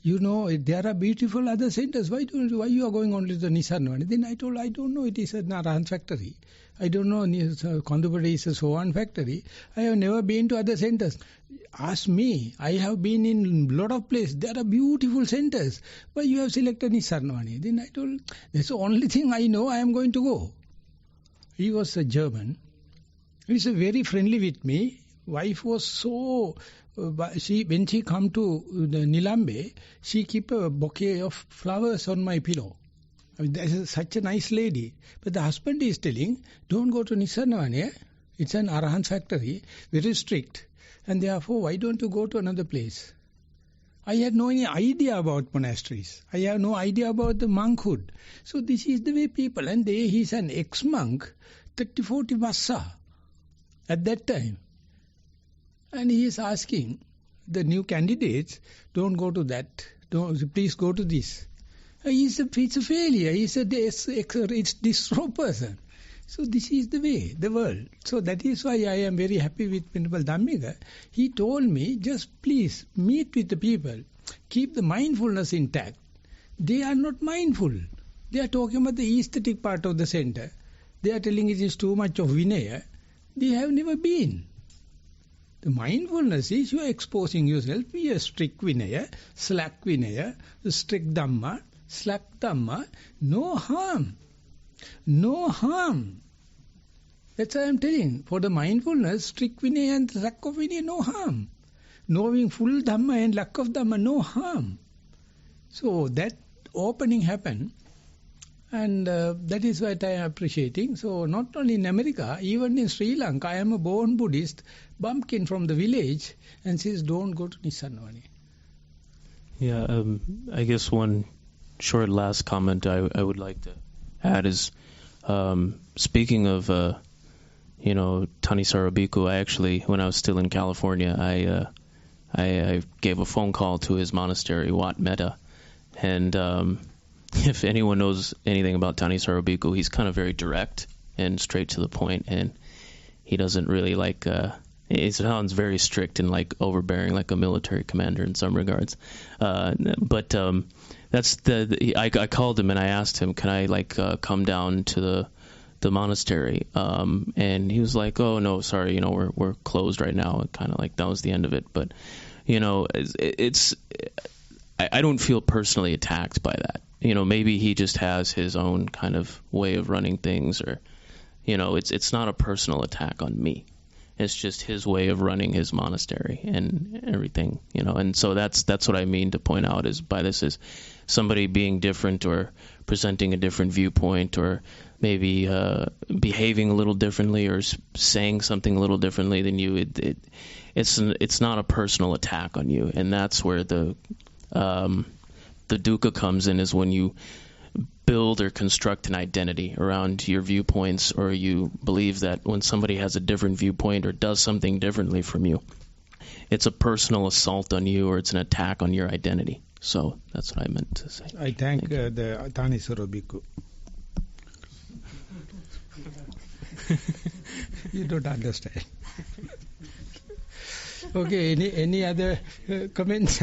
Speaker 1: You know, there are beautiful other centers. Why you are going only to the Nissarana? Then I told, I don't know, it is an Arahant factory. I don't know, Kandupade is a Sohan factory. I have never been to other centers. Ask me, I have been in a lot of places. There are beautiful centers. Why you have selected Nissarana? Then I told, that's the only thing I know, I am going to go. He was a German. He was very friendly with me. Wife was so... when she come to the Nilambe, she keep a bouquet of flowers on my pillow. I mean, that is such a nice lady. But the husband is telling, don't go to Nissarana. It's an Arahant factory, very strict. And therefore, why don't you go to another place? I had no any idea about monasteries. I have no idea about the monkhood. So this is the way people, and he's an ex-monk, 30-40 Vassa at that time. And he is asking the new candidates, don't go to that, please go to this. It's a failure, it's a distro person. So this is the way, the world. So that is why I am very happy with Venerable Dhammika. He told me, just please meet with the people, keep the mindfulness intact. They are not mindful. They are talking about the aesthetic part of the center. They are telling it is too much of Vinaya. They have never been. The mindfulness is you are exposing yourself, be a strict Vinaya, slack Vinaya, strict Dhamma, slack Dhamma, no harm. No harm. That's what I am telling. For the mindfulness, strict Vinaya and lack of Vinaya, no harm. Knowing full Dhamma and lack of Dhamma, no harm. So that opening happened, and that is what I am appreciating. So not only in America, even in Sri Lanka, I am a born Buddhist, bumpkin from the village, and says, don't go to Nissarana.
Speaker 5: Yeah, I guess one short last comment I would like to add is, speaking of, Thanissaro Bhikkhu, I actually, when I was still in California, I gave a phone call to his monastery, Wat Metta, and if anyone knows anything about Thanissaro Bhikkhu, he's kind of very direct and straight to the point, and he doesn't really like, it sounds very strict and like overbearing, like a military commander in some regards. But that's I called him and I asked him, can I come down to the monastery? And he was like, oh no, sorry, we're closed right now. Kind of like that was the end of it. But I don't feel personally attacked by that. Maybe he just has his own kind of way of running things, or it's not a personal attack on me. It's just his way of running his monastery and everything, And so that's what I mean to point out is by this is somebody being different or presenting a different viewpoint or maybe behaving a little differently or saying something a little differently than you. It's not a personal attack on you, and that's where the dukkha comes in, is when you build or construct an identity around your viewpoints, or you believe that when somebody has a different viewpoint or does something differently from you, it's a personal assault on you or it's an attack on your identity. So that's what I meant to say.
Speaker 1: I thank the Thanissaro Bhikkhu. You don't understand. Okay, any other comments?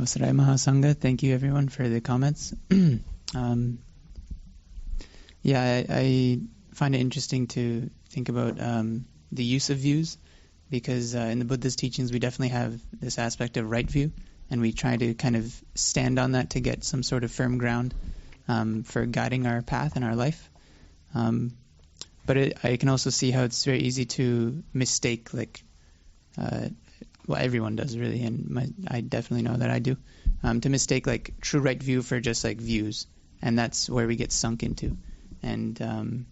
Speaker 6: Sarai Mahasangha, thank you everyone for the comments. I find it interesting to think about the use of views, because in the Buddha's teachings we definitely have this aspect of right view, and we try to kind of stand on that to get some sort of firm ground for guiding our path in our life. But I can also see how it's very easy to mistake, everyone does really, and I definitely know that I do, to mistake true right view for just views, and that's where we get sunk into. And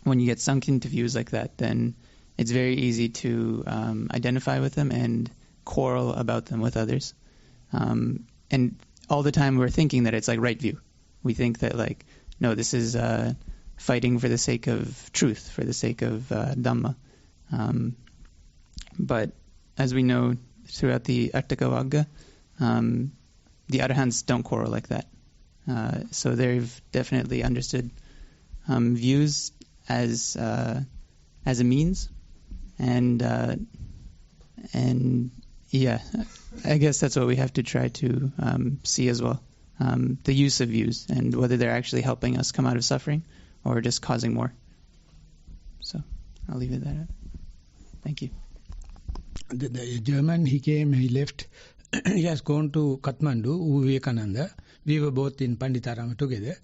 Speaker 6: when you get sunk into views like that, then it's very easy to identify with them and quarrel about them with others. And all the time we're thinking that it's right view. We think that no, this is fighting for the sake of truth, for the sake of Dhamma. But as we know throughout the Atthakavagga, the Arahants don't quarrel like that. So they've definitely understood views as a means, and yeah, I guess that's what we have to try to see as well. The use of views and whether they're actually helping us come out of suffering or just causing more. So I'll leave it at that. Thank you.
Speaker 1: The German, he left, he has gone to Kathmandu, Vivekananda. We were both in Panditarama together.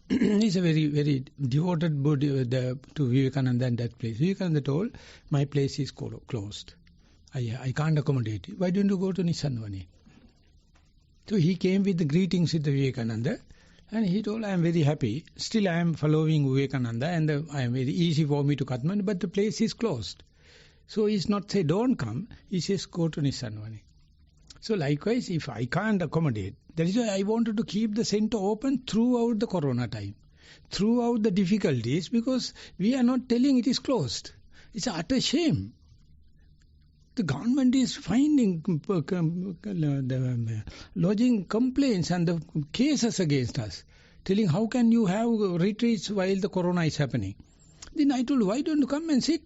Speaker 1: He's a very, very devoted Buddha to Vivekananda and that place. Vivekananda told, my place is closed. I can't accommodate you. Why don't you go to Nissarana? So he came with the greetings with the Vivekananda, and he told, I am very happy. Still I am following Vivekananda, and I am very easy for me to Kathmandu, but the place is closed. So he's not say don't come, he says go to Nissarana. So likewise, if I can't accommodate, that is why I wanted to keep the center open throughout the corona time, throughout the difficulties, because we are not telling it is closed. It's an utter shame. The government is finding, lodging complaints and the cases against us, telling how can you have retreats while the corona is happening. Then I told, why don't you come and sit?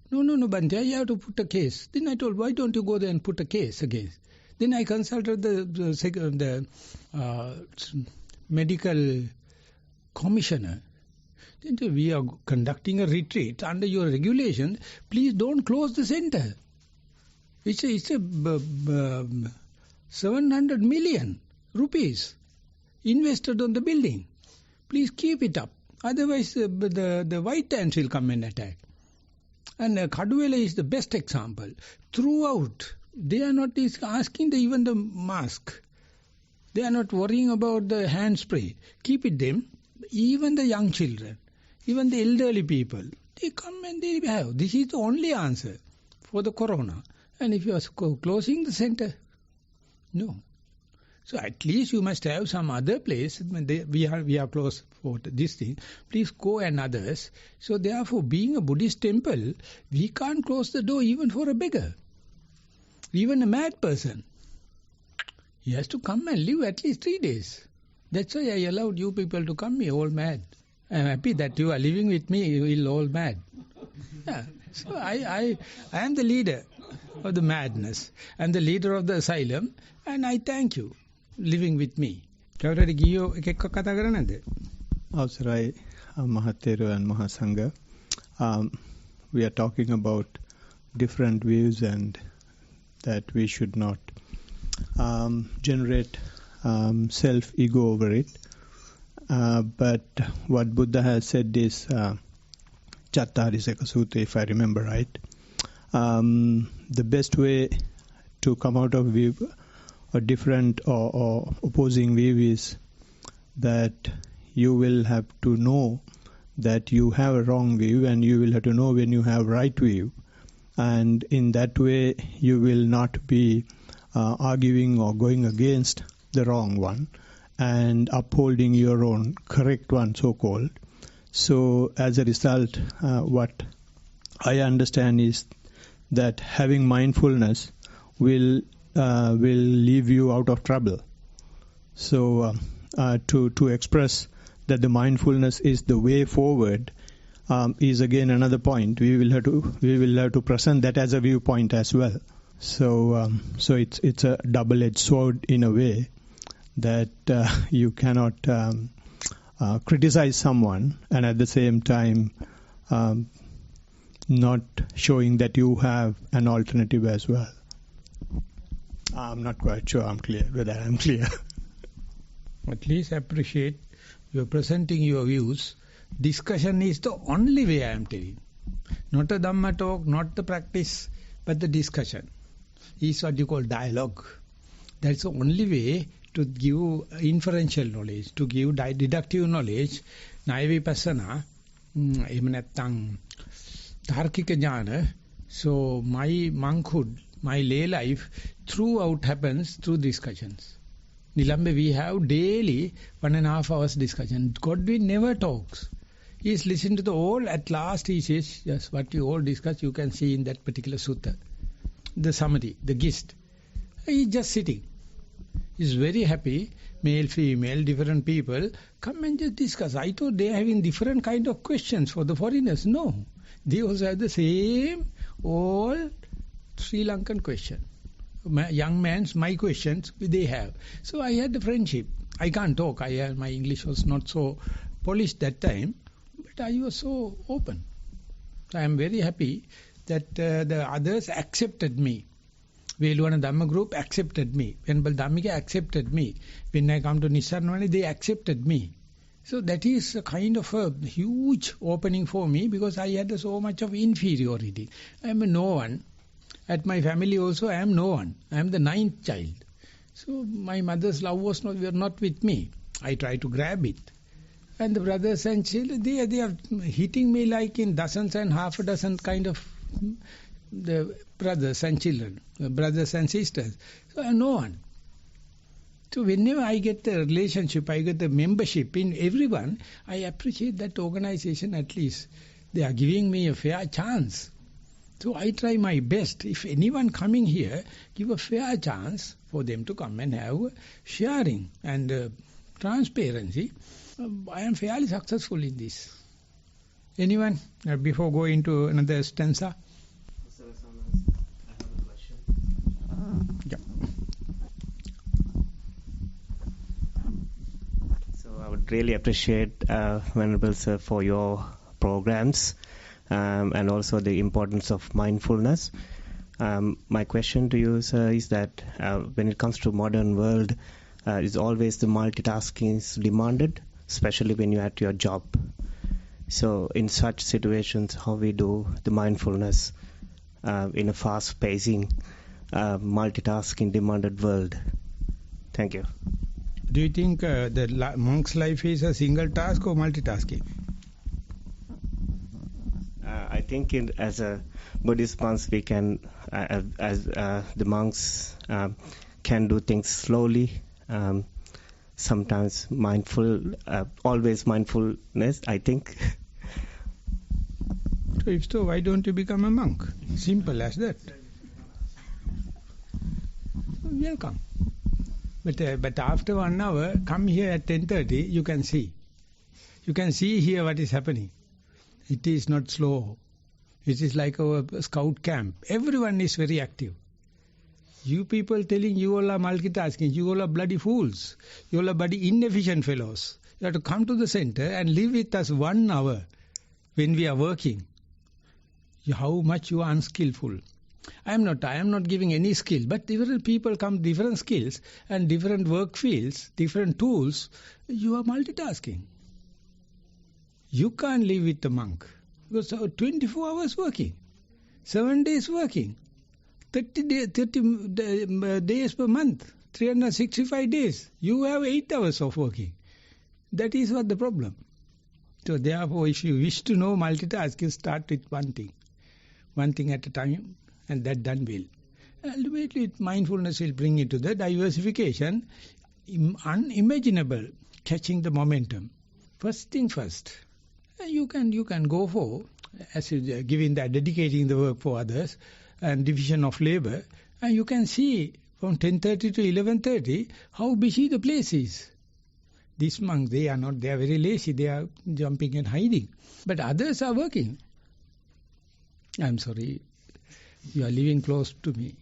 Speaker 1: No, Bhante, you have to put a case. Then I told, why don't you go there and put a case against? Then I consulted the medical commissioner. Then we are conducting a retreat under your regulation. Please don't close the center. It's a 700 million rupees invested on the building. Please keep it up. Otherwise, the white ants will come and attack. And Kaduwela is the best example. Throughout, they are not asking even the mask. They are not worrying about the hand spray. Keep it them. Even the young children, even the elderly people, they come and they have. This is the only answer for the corona. And if you are closing the center, no. So at least you must have some other place. We are closed for this thing. Please go and others. So therefore, being a Buddhist temple, we can't close the door even for a beggar, even a mad person. He has to come and live at least 3 days. That's why I allowed you people to come here all mad. I am happy that you are living with me, you will all mad. Yeah. So I am the leader of the madness and the leader of the asylum, and I thank you living with me.
Speaker 7: Avsarai, Maha Thero and Maha Sangha. We are talking about different views and that we should not generate self-ego over it. But what Buddha has said is Chattarisaka Sutta, if I remember right. The best way to come out of view, a different or opposing view, is that you will have to know that you have a wrong view, and you will have to know when you have right view. And in that way, you will not be arguing or going against the wrong one and upholding your own correct one, so-called. So as a result, what I understand is that having mindfulness will leave you out of trouble. So to express that the mindfulness is the way forward is again another point. We will have to present that as a viewpoint as well. So it's a double-edged sword in a way, that you cannot criticize someone and at the same time not showing that you have an alternative as well. I'm not quite sure whether I'm clear.
Speaker 1: At least appreciate you are presenting your views. Discussion is the only way, I am telling. Not a Dhamma talk, not the practice, but the discussion is what you call dialogue. That's the only way to give inferential knowledge, to give deductive knowledge, Naya Vipassana, Tarkika Jnana. So my monkhood, my lay life, throughout happens through discussions. Nilambe, we have daily 1.5 hours discussion. Godwin never talks. He is listening to the all. At last he says, yes, what you all discuss, you can see in that particular sutta. The summary, the gist. He is just sitting. He is very happy. Male, female, different people. Come and just discuss. I thought they are having different kind of questions for the foreigners. No. They also have the same old Sri Lankan question. Young man's, my questions, they have. So I had the friendship. I can't talk. My English was not so polished that time. But I was so open. I am very happy that the others accepted me. Veluwana Dhamma group accepted me. Venerable Dhammika accepted me. When I come to Nissarana, they accepted me. So that is a kind of a huge opening for me because I had so much of inferiority. I am a no one. At my family also I am no one. I am the 9th child. So my mother's love was not with me. I try to grab it. And the brothers and children, they are hitting me like in dozens and half a dozen kind of the brothers and children, brothers and sisters. So I am no one. So whenever I get the relationship, I get the membership in everyone, I appreciate that organization at least. They are giving me a fair chance. So I try my best. If anyone coming here, give a fair chance for them to come and have sharing and transparency. I am fairly successful in this. Anyone? Before going to another stanza?
Speaker 8: I have a question.
Speaker 1: Yeah.
Speaker 8: So I would really appreciate, Venerable Sir, for your programs and also the importance of mindfulness. My question to you, sir, is that when it comes to modern world, is always the multitasking is demanded, especially when you're at your job. So in such situations, how we do the mindfulness in a fast-pacing, multitasking demanded world? Thank you.
Speaker 1: Do you think the monk's life is a single task or multitasking?
Speaker 8: I think as a Buddhist monks, we can, as the monks can do things slowly, sometimes mindful, always mindfulness, I think.
Speaker 1: So if so, why don't you become a monk? Simple as that. Welcome. But after 1 hour, come here at 10:30, you can see. You can see here what is happening. It is not slow. It is like a scout camp. Everyone is very active. You people telling you all are multitasking, you all are bloody fools. You all are bloody inefficient fellows. You have to come to the center and live with us 1 hour when we are working. How much you are unskillful. I am not giving any skill, but different people come, different skills and different work fields, different tools. You are multitasking. You can't live with the monk. Because 24 hours working, 7 days working, 30 days per month, 365 days. You have 8 hours of working. That is what the problem. So therefore, if you wish to know multitasking, start with one thing at a time, and that done will. Ultimately, mindfulness will bring you to the diversification, unimaginable, catching the momentum. First thing first. You can go for, as you giving that, dedicating the work for others and division of labor, and you can see from 10:30 to 11:30 how busy the place is. These monks, they are very lazy, they are jumping and hiding. But others are working. I'm sorry, you are living close to me.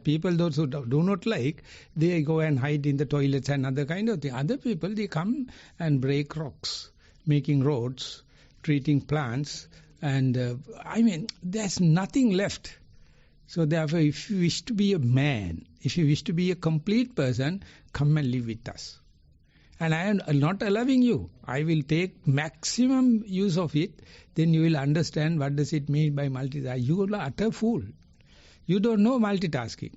Speaker 1: People, those who do not like, they go and hide in the toilets and other kind of thing. Other people, they come and break rocks, making roads, treating plants, and there's nothing left. So therefore, if you wish to be a man, if you wish to be a complete person, come and live with us. And I am not allowing you. I will take maximum use of it. Then you will understand what does it mean by multitasking. You are utter fool. You don't know multitasking.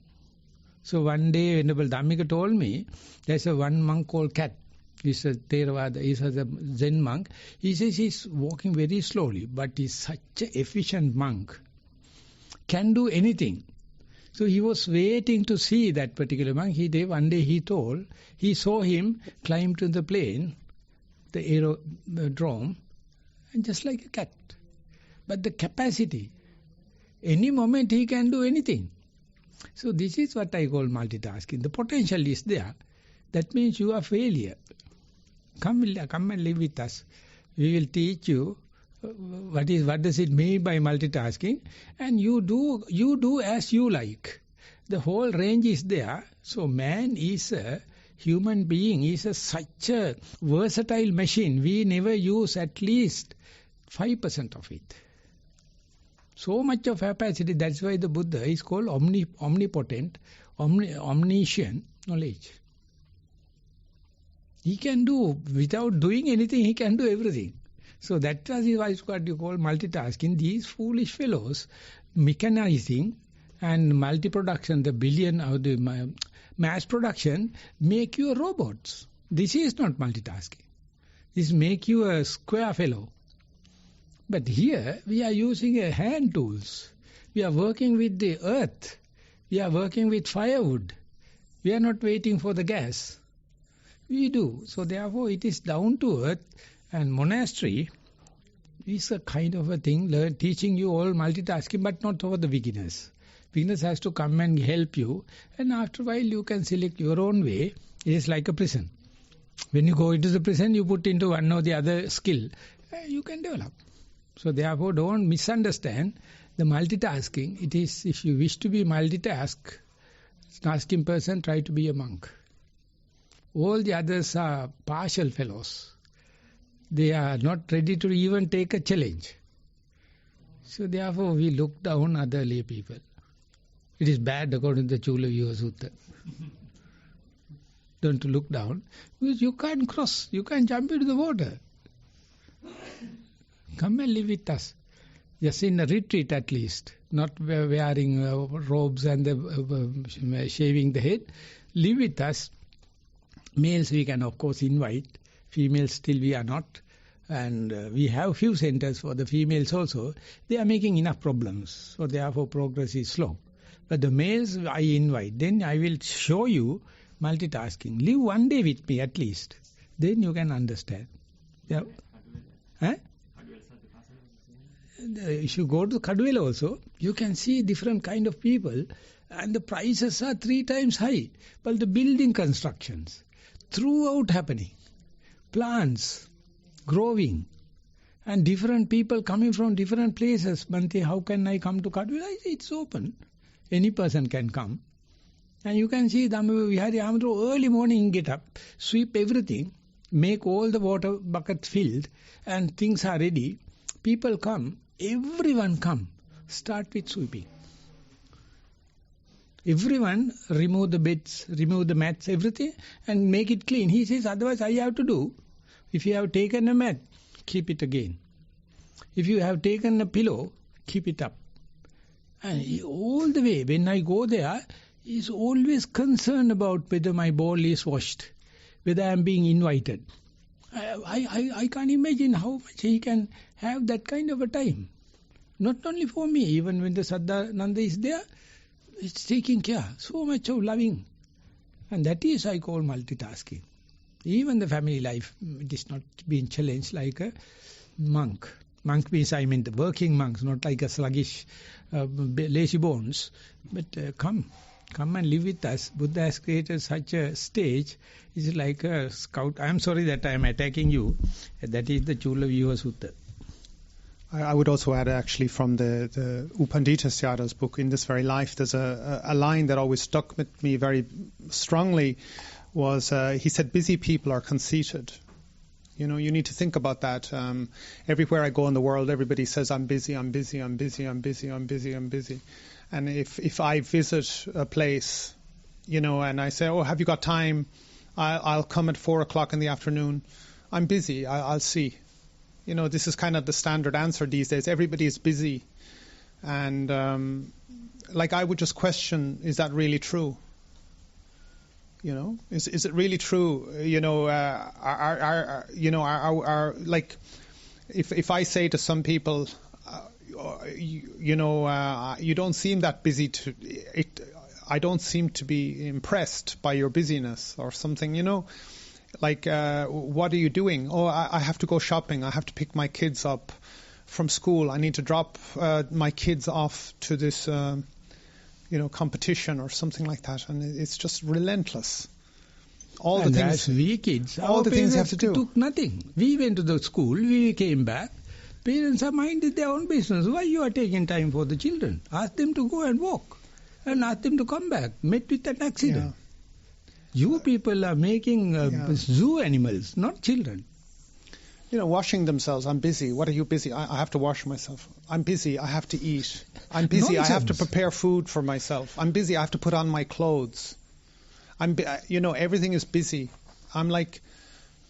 Speaker 1: So one day, Venerable Dhammika told me, there's one monk called Cat. He's a Theravada, he's a Zen monk. He says he's walking very slowly, but he's such an efficient monk. Can do anything. So he was waiting to see that particular monk. One day he saw him climb to the plane, the aerodrome, and just like a cat. But the capacity, any moment he can do anything. So this is what I call multitasking. The potential is there. That means you are failure. Come and live with us. We will teach you what does it mean by multitasking, and you do as you like. The whole range is there. So man is a human being, is such a versatile machine. We never use at least 5% of it. So much of capacity. That's why the Buddha is called omnipotent, omniscient knowledge. He can do, without doing anything, he can do everything. So that is what you call multitasking. These foolish fellows, mechanizing and multi-production, the billion or the mass production, make you robots. This is not multitasking. This make you a square fellow. But here we are using hand tools. We are working with the earth. We are working with firewood. We are not waiting for the gas. We do. So therefore it is down to earth, and monastery is a kind of a thing teaching you all multitasking, but not for the beginners. Beginners has to come and help you, and after a while you can select your own way. It is like a prison. When you go into the prison, you put into one or the other skill, you can develop. So therefore don't misunderstand the multitasking. It is, if you wish to be multitasking person, try to be a monk. All the others are partial fellows. They are not ready to even take a challenge. So therefore we look down other lay people. It is bad according to the Chulaviva Sutta. Don't look down, because you can't cross, you can't jump into the water. Come and live with us. Just in a retreat at least, not wearing robes and shaving the head. Live with us. Males we can of course invite, females still we are not, and we have few centers for the females also. They are making enough problems, so therefore progress is slow. But the males I invite, then I will show you multitasking. Live one day with me at least, then you can understand. Yeah. If you go to Kaduela also, you can see different kind of people, and the prices are 3 times high. But the building constructions throughout happening, plants growing, and different people coming from different places. Bante, how can I come to Kaduela? It's open. Any person can come. And you can see Dhamma Vihari Amro early morning get up, sweep everything, make all the water buckets filled, and things are ready. People come, everyone come, start with sweeping. Everyone remove the beds, remove the mats, everything, and make it clean. He says, otherwise I have to do. If you have taken a mat, keep it again. If you have taken a pillow, keep it up. And all the way, when I go there, he's always concerned about whether my bowl is washed, whether I am being invited. I can't imagine how much he can have that kind of a time. Not only for me, even when the Saddhananda is there, it's taking care, so much of loving. And that is I call multitasking. Even the family life, it is not being challenged like a monk. Monk means, I mean the working monks, not like a sluggish, lazy bones. But come and live with us. Buddha has created such a stage. It's like a scout. I am sorry that I am attacking you. That is the Chulaviva Sutta.
Speaker 3: I would also add actually from the Upandita Syada's book, In This Very Life, there's a line that always stuck with me very strongly, was he said, busy people are conceited. You know, you need to think about that. Everywhere I go in the world, everybody says, I'm busy, I'm busy, I'm busy, I'm busy, I'm busy, I'm busy. And if I visit a place, you know, and I say, oh, have you got time? I'll come at 4 o'clock in the afternoon. I'm busy, I'll see. You know, this is kind of the standard answer these days. Everybody is busy. And like I would just question, is that really true? You know, is it really true? You know, like if I say to some people, you don't seem that busy I don't seem to be impressed by your busyness or something, like, what are you doing? Oh, I have to go shopping. I have to pick my kids up from school. I need to drop my kids off to this, competition or something like that. And it's just relentless. All the things
Speaker 1: we kids,
Speaker 3: all the things you have to do.
Speaker 1: Took nothing. We went to the school. We came back. Parents are minded their own business. Why you are taking time for the children? Ask them to go and walk. And ask them to come back. Met with an accident. Yeah. You people are making zoo animals, not children.
Speaker 3: Washing themselves. I'm busy. What are you busy? I have to wash myself. I'm busy. I have to eat. I'm busy.
Speaker 1: Nonsense.
Speaker 3: I have to prepare food for myself. I'm busy. I have to put on my clothes. Everything is busy. I'm like,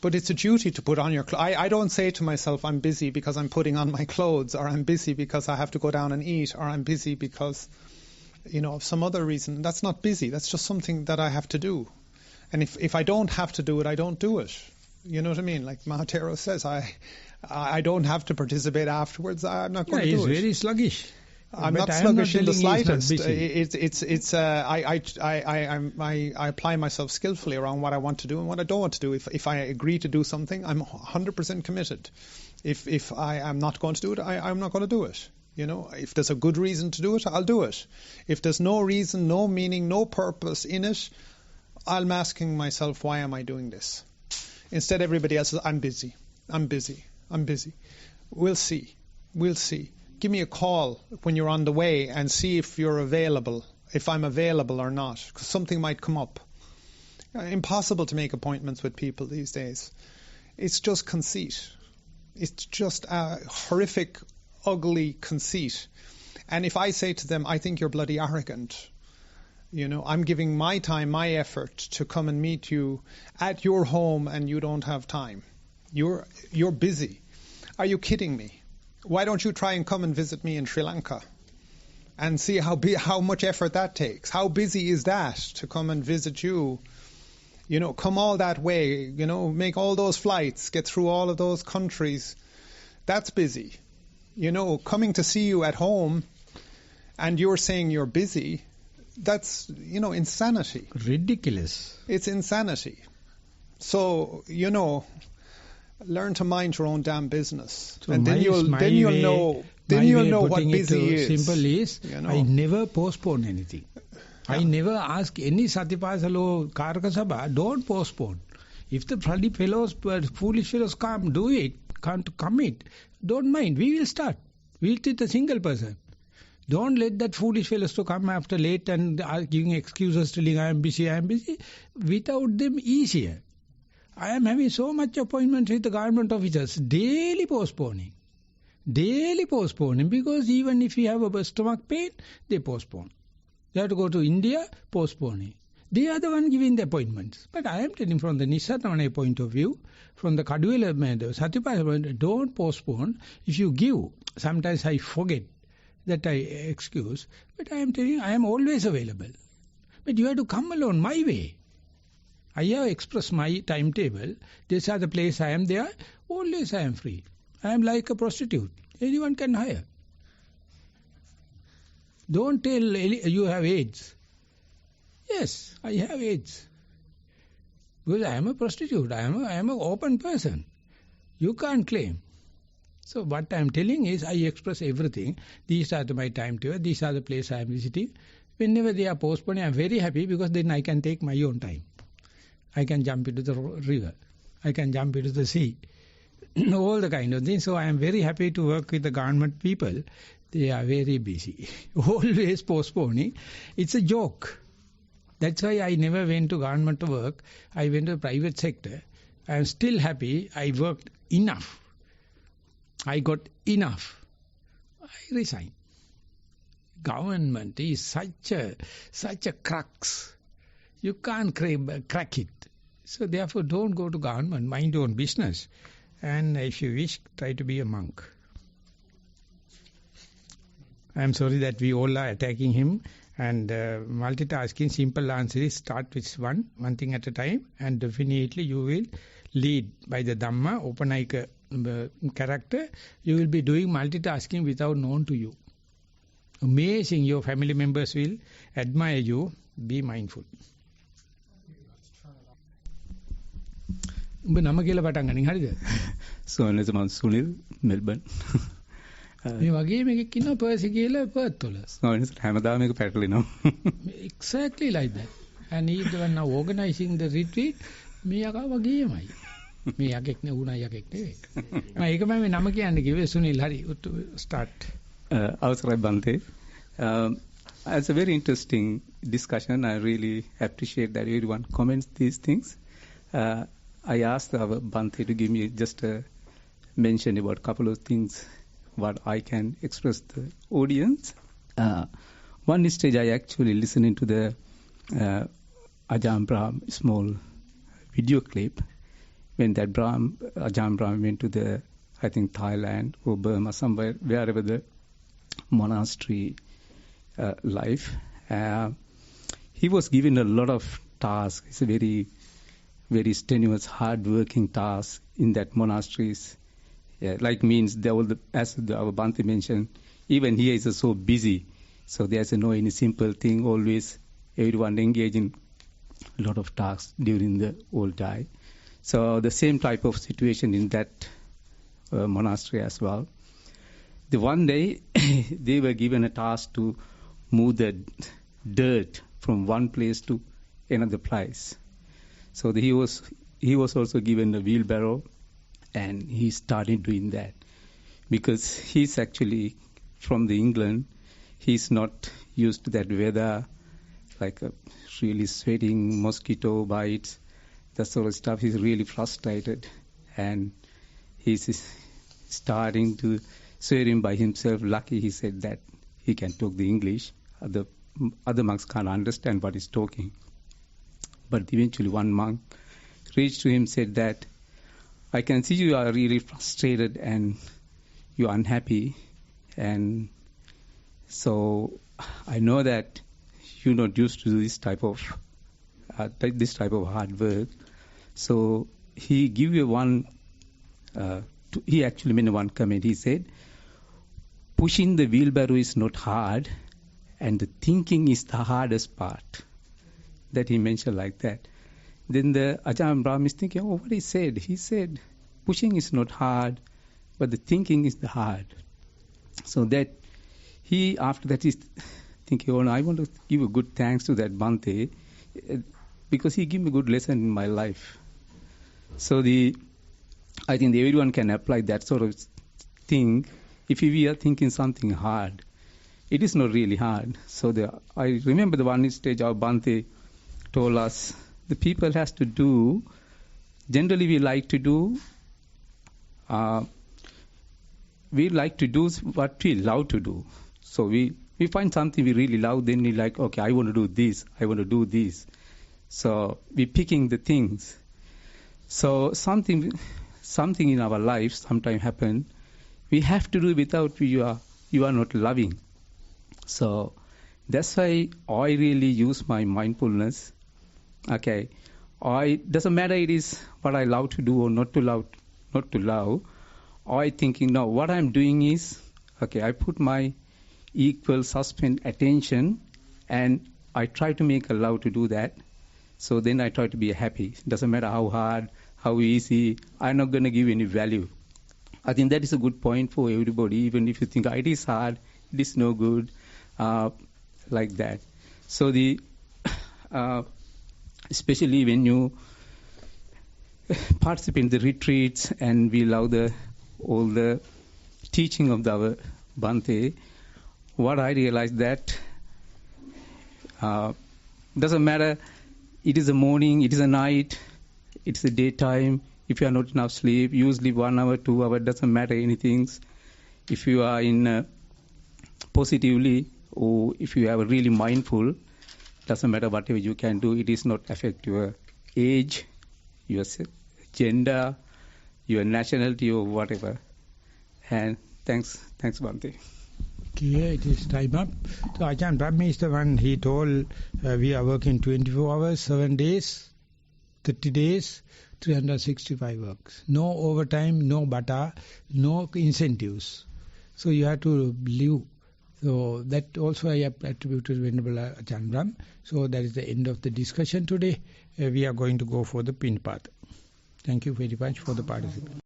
Speaker 3: but it's a duty to put on your clothes. I don't say to myself, I'm busy because I'm putting on my clothes, or I'm busy because I have to go down and eat, or I'm busy because, of some other reason. That's not busy. That's just something that I have to do. And if I don't have to do it, I don't do it. You know what I mean? Like Maha Thero says, I don't have to participate afterwards. I'm not going to do it.
Speaker 1: He's very sluggish.
Speaker 3: I'm not sluggish in the slightest. I apply myself skillfully around what I want to do and what I don't want to do. If I agree to do something, I'm 100% committed. If I am not going to do it, I'm not going to do it. If there's a good reason to do it, I'll do it. If there's no reason, no meaning, no purpose in it, I'm asking myself, why am I doing this? Instead, everybody else says, I'm busy. We'll see. Give me a call when you're on the way and see if you're available, if I'm available or not, because something might come up. Impossible to make appointments with people these days. It's just conceit. It's just a horrific, ugly conceit. And if I say to them, I think you're bloody arrogant, I'm giving my time, my effort to come and meet you at your home and you don't have time. You're busy. Are you kidding me? Why don't you try and come and visit me in Sri Lanka and see how much effort that takes? How busy is that to come and visit you? Come all that way, make all those flights, get through all of those countries. That's busy. Coming to see you at home and you're saying you're busy, that's, insanity.
Speaker 1: Ridiculous.
Speaker 3: It's insanity. So, learn to mind your own damn business,
Speaker 1: so
Speaker 3: and then you'll know what busy is.
Speaker 1: Simple is, I never postpone anything. Yeah. I never ask any Satipasalo or Karaka Sabha, don't postpone. If the bloody foolish fellows can't do it, can't commit, don't mind. We will start. We'll treat a single person. Don't let that foolish fellows to come after late and giving excuses, telling I am busy. Without them, easier. I am having so much appointments with the government officers, daily postponing, because even if you have a stomach pain, they postpone. You have to go to India, postponing. They are the one giving the appointments. But I am telling from the Nissarana point of view, from the Kaduela Satipasa point, don't postpone. If you give, sometimes I forget that I excuse, but I am telling you, I am always available. But you have to come alone my way. I have expressed my timetable. These are the place I am there. Always I am free. I am like a prostitute. Anyone can hire. Don't tell you have AIDS. Yes, I have AIDS. Because I am a prostitute. I am an open person. You can't claim. So what I am telling is I express everything. These are my timetable. These are the place I am visiting. Whenever they are postponing, I am very happy because then I can take my own time. I can jump into the river. I can jump into the sea. All the kind of things. So I am very happy to work with the government people. They are very busy. Always postponing. It's a joke. That's why I never went to government to work. I went to the private sector. I am still happy. I worked enough. I got enough. I resigned. Government is such a crux. You can't crack it. So therefore don't go to government, mind your own business. And if you wish, try to be a monk. I am sorry that we all are attacking him and multitasking. Simple answer is start with one thing at a time, and definitely you will lead by the Dhamma. Open character, you will be doing multitasking without known to you. Amazing, your family members will admire you. Be mindful. උඹ නම කියලා පටන් ගනින් හරිද?
Speaker 9: සෝනස් මම Sunil Melbourne.
Speaker 1: මේ වගේ මේකෙක් ඉන්නවා පර්සි කියලා පර්ත් වල.
Speaker 9: සෝනස් හැමදාම මේක පැටලෙනවා.
Speaker 1: Exactly like that. And he is the one now organizing the retreat. මේ යකා වගේමයි. මේ යකෙක් නේ උණා යකෙක් නෙවෙයි. මම ඒකම මේ නම කියන්නේ කිව්වේ සුනිල්. හරි. Start.
Speaker 9: අවසරයි බන්තේ. It's a very interesting discussion. I really appreciate that everyone comments these things. I asked our Bhante to give me just a mention about a couple of things what I can express the audience. One stage I actually listening to the Ajahn Brahm small video clip when that Ajahn Brahm went to the, I think, Thailand or Burma, somewhere, wherever the monastery life. He was given a lot of tasks. It's a very strenuous, hard-working task in that monasteries. Yeah, like means as our Bhante mentioned, even here is so busy. So there's no any simple thing. Always everyone engaged in a lot of tasks during the whole day. So the same type of situation in that monastery as well. The one day they were given a task to move the dirt from one place to another place. So he was also given a wheelbarrow, and he started doing that because he's actually from the England. He's not used to that weather, like really sweating, mosquito bites, that sort of stuff. He's really frustrated, and he's starting to swearing by himself. Lucky he said that he can talk the English. The other monks can't understand what he's talking. But eventually one monk reached to him, said that, I can see you are really frustrated and you're unhappy. And so I know that you're not used to this type of hard work. So he gave you he actually made one comment. He said, pushing the wheelbarrow is not hard, and the thinking is the hardest part. That he mentioned like that. Then the Ajahn Brahm is thinking, what he said? He said, pushing is not hard, but the thinking is the hard. So that after that he's thinking, I want to give a good thanks to that Bhante because he gave me a good lesson in my life. So I think everyone can apply that sort of thing. If we are thinking something hard, it is not really hard. So I remember the one stage our Bhante told us the people has to do, generally we like to do what we love to do. So we find something we really love, then we like, okay, I want to do this, I want to do this. So we're picking the things. So something in our life sometimes happen, we have to do without you are not loving. So that's why I really use my mindfulness. Okay, doesn't matter it is what I love to do or not to love. I thinking now what I'm doing is, okay, I put my equal suspend attention and I try to make a love to do that. So then I try to be happy. Doesn't matter how hard, how easy, I'm not going to give any value. I think that is a good point for everybody, even if you think it is hard, it is no good, like that. So especially when you participate in the retreats and we love all the teaching of our Bhante, what I realized that doesn't matter, it is a morning, it is a night, it is a daytime, if you are not enough sleep, usually 1 hour, 2 hours, doesn't matter anything. If you are in positively or if you are really mindful, doesn't matter whatever you can do, it is not affect your age, your gender, your nationality or whatever. And thanks Bhante.
Speaker 1: Okay, it is time up. So Ajahn Brahm is the one, he told we are working 24 hours, 7 days, 30 days 365 works. No overtime, no butter, no incentives. So you have to live. So that also I attribute to Venerable Ajahn Brahm. So that is the end of the discussion today. We are going to go for the pin path. Thank you very much for the participation.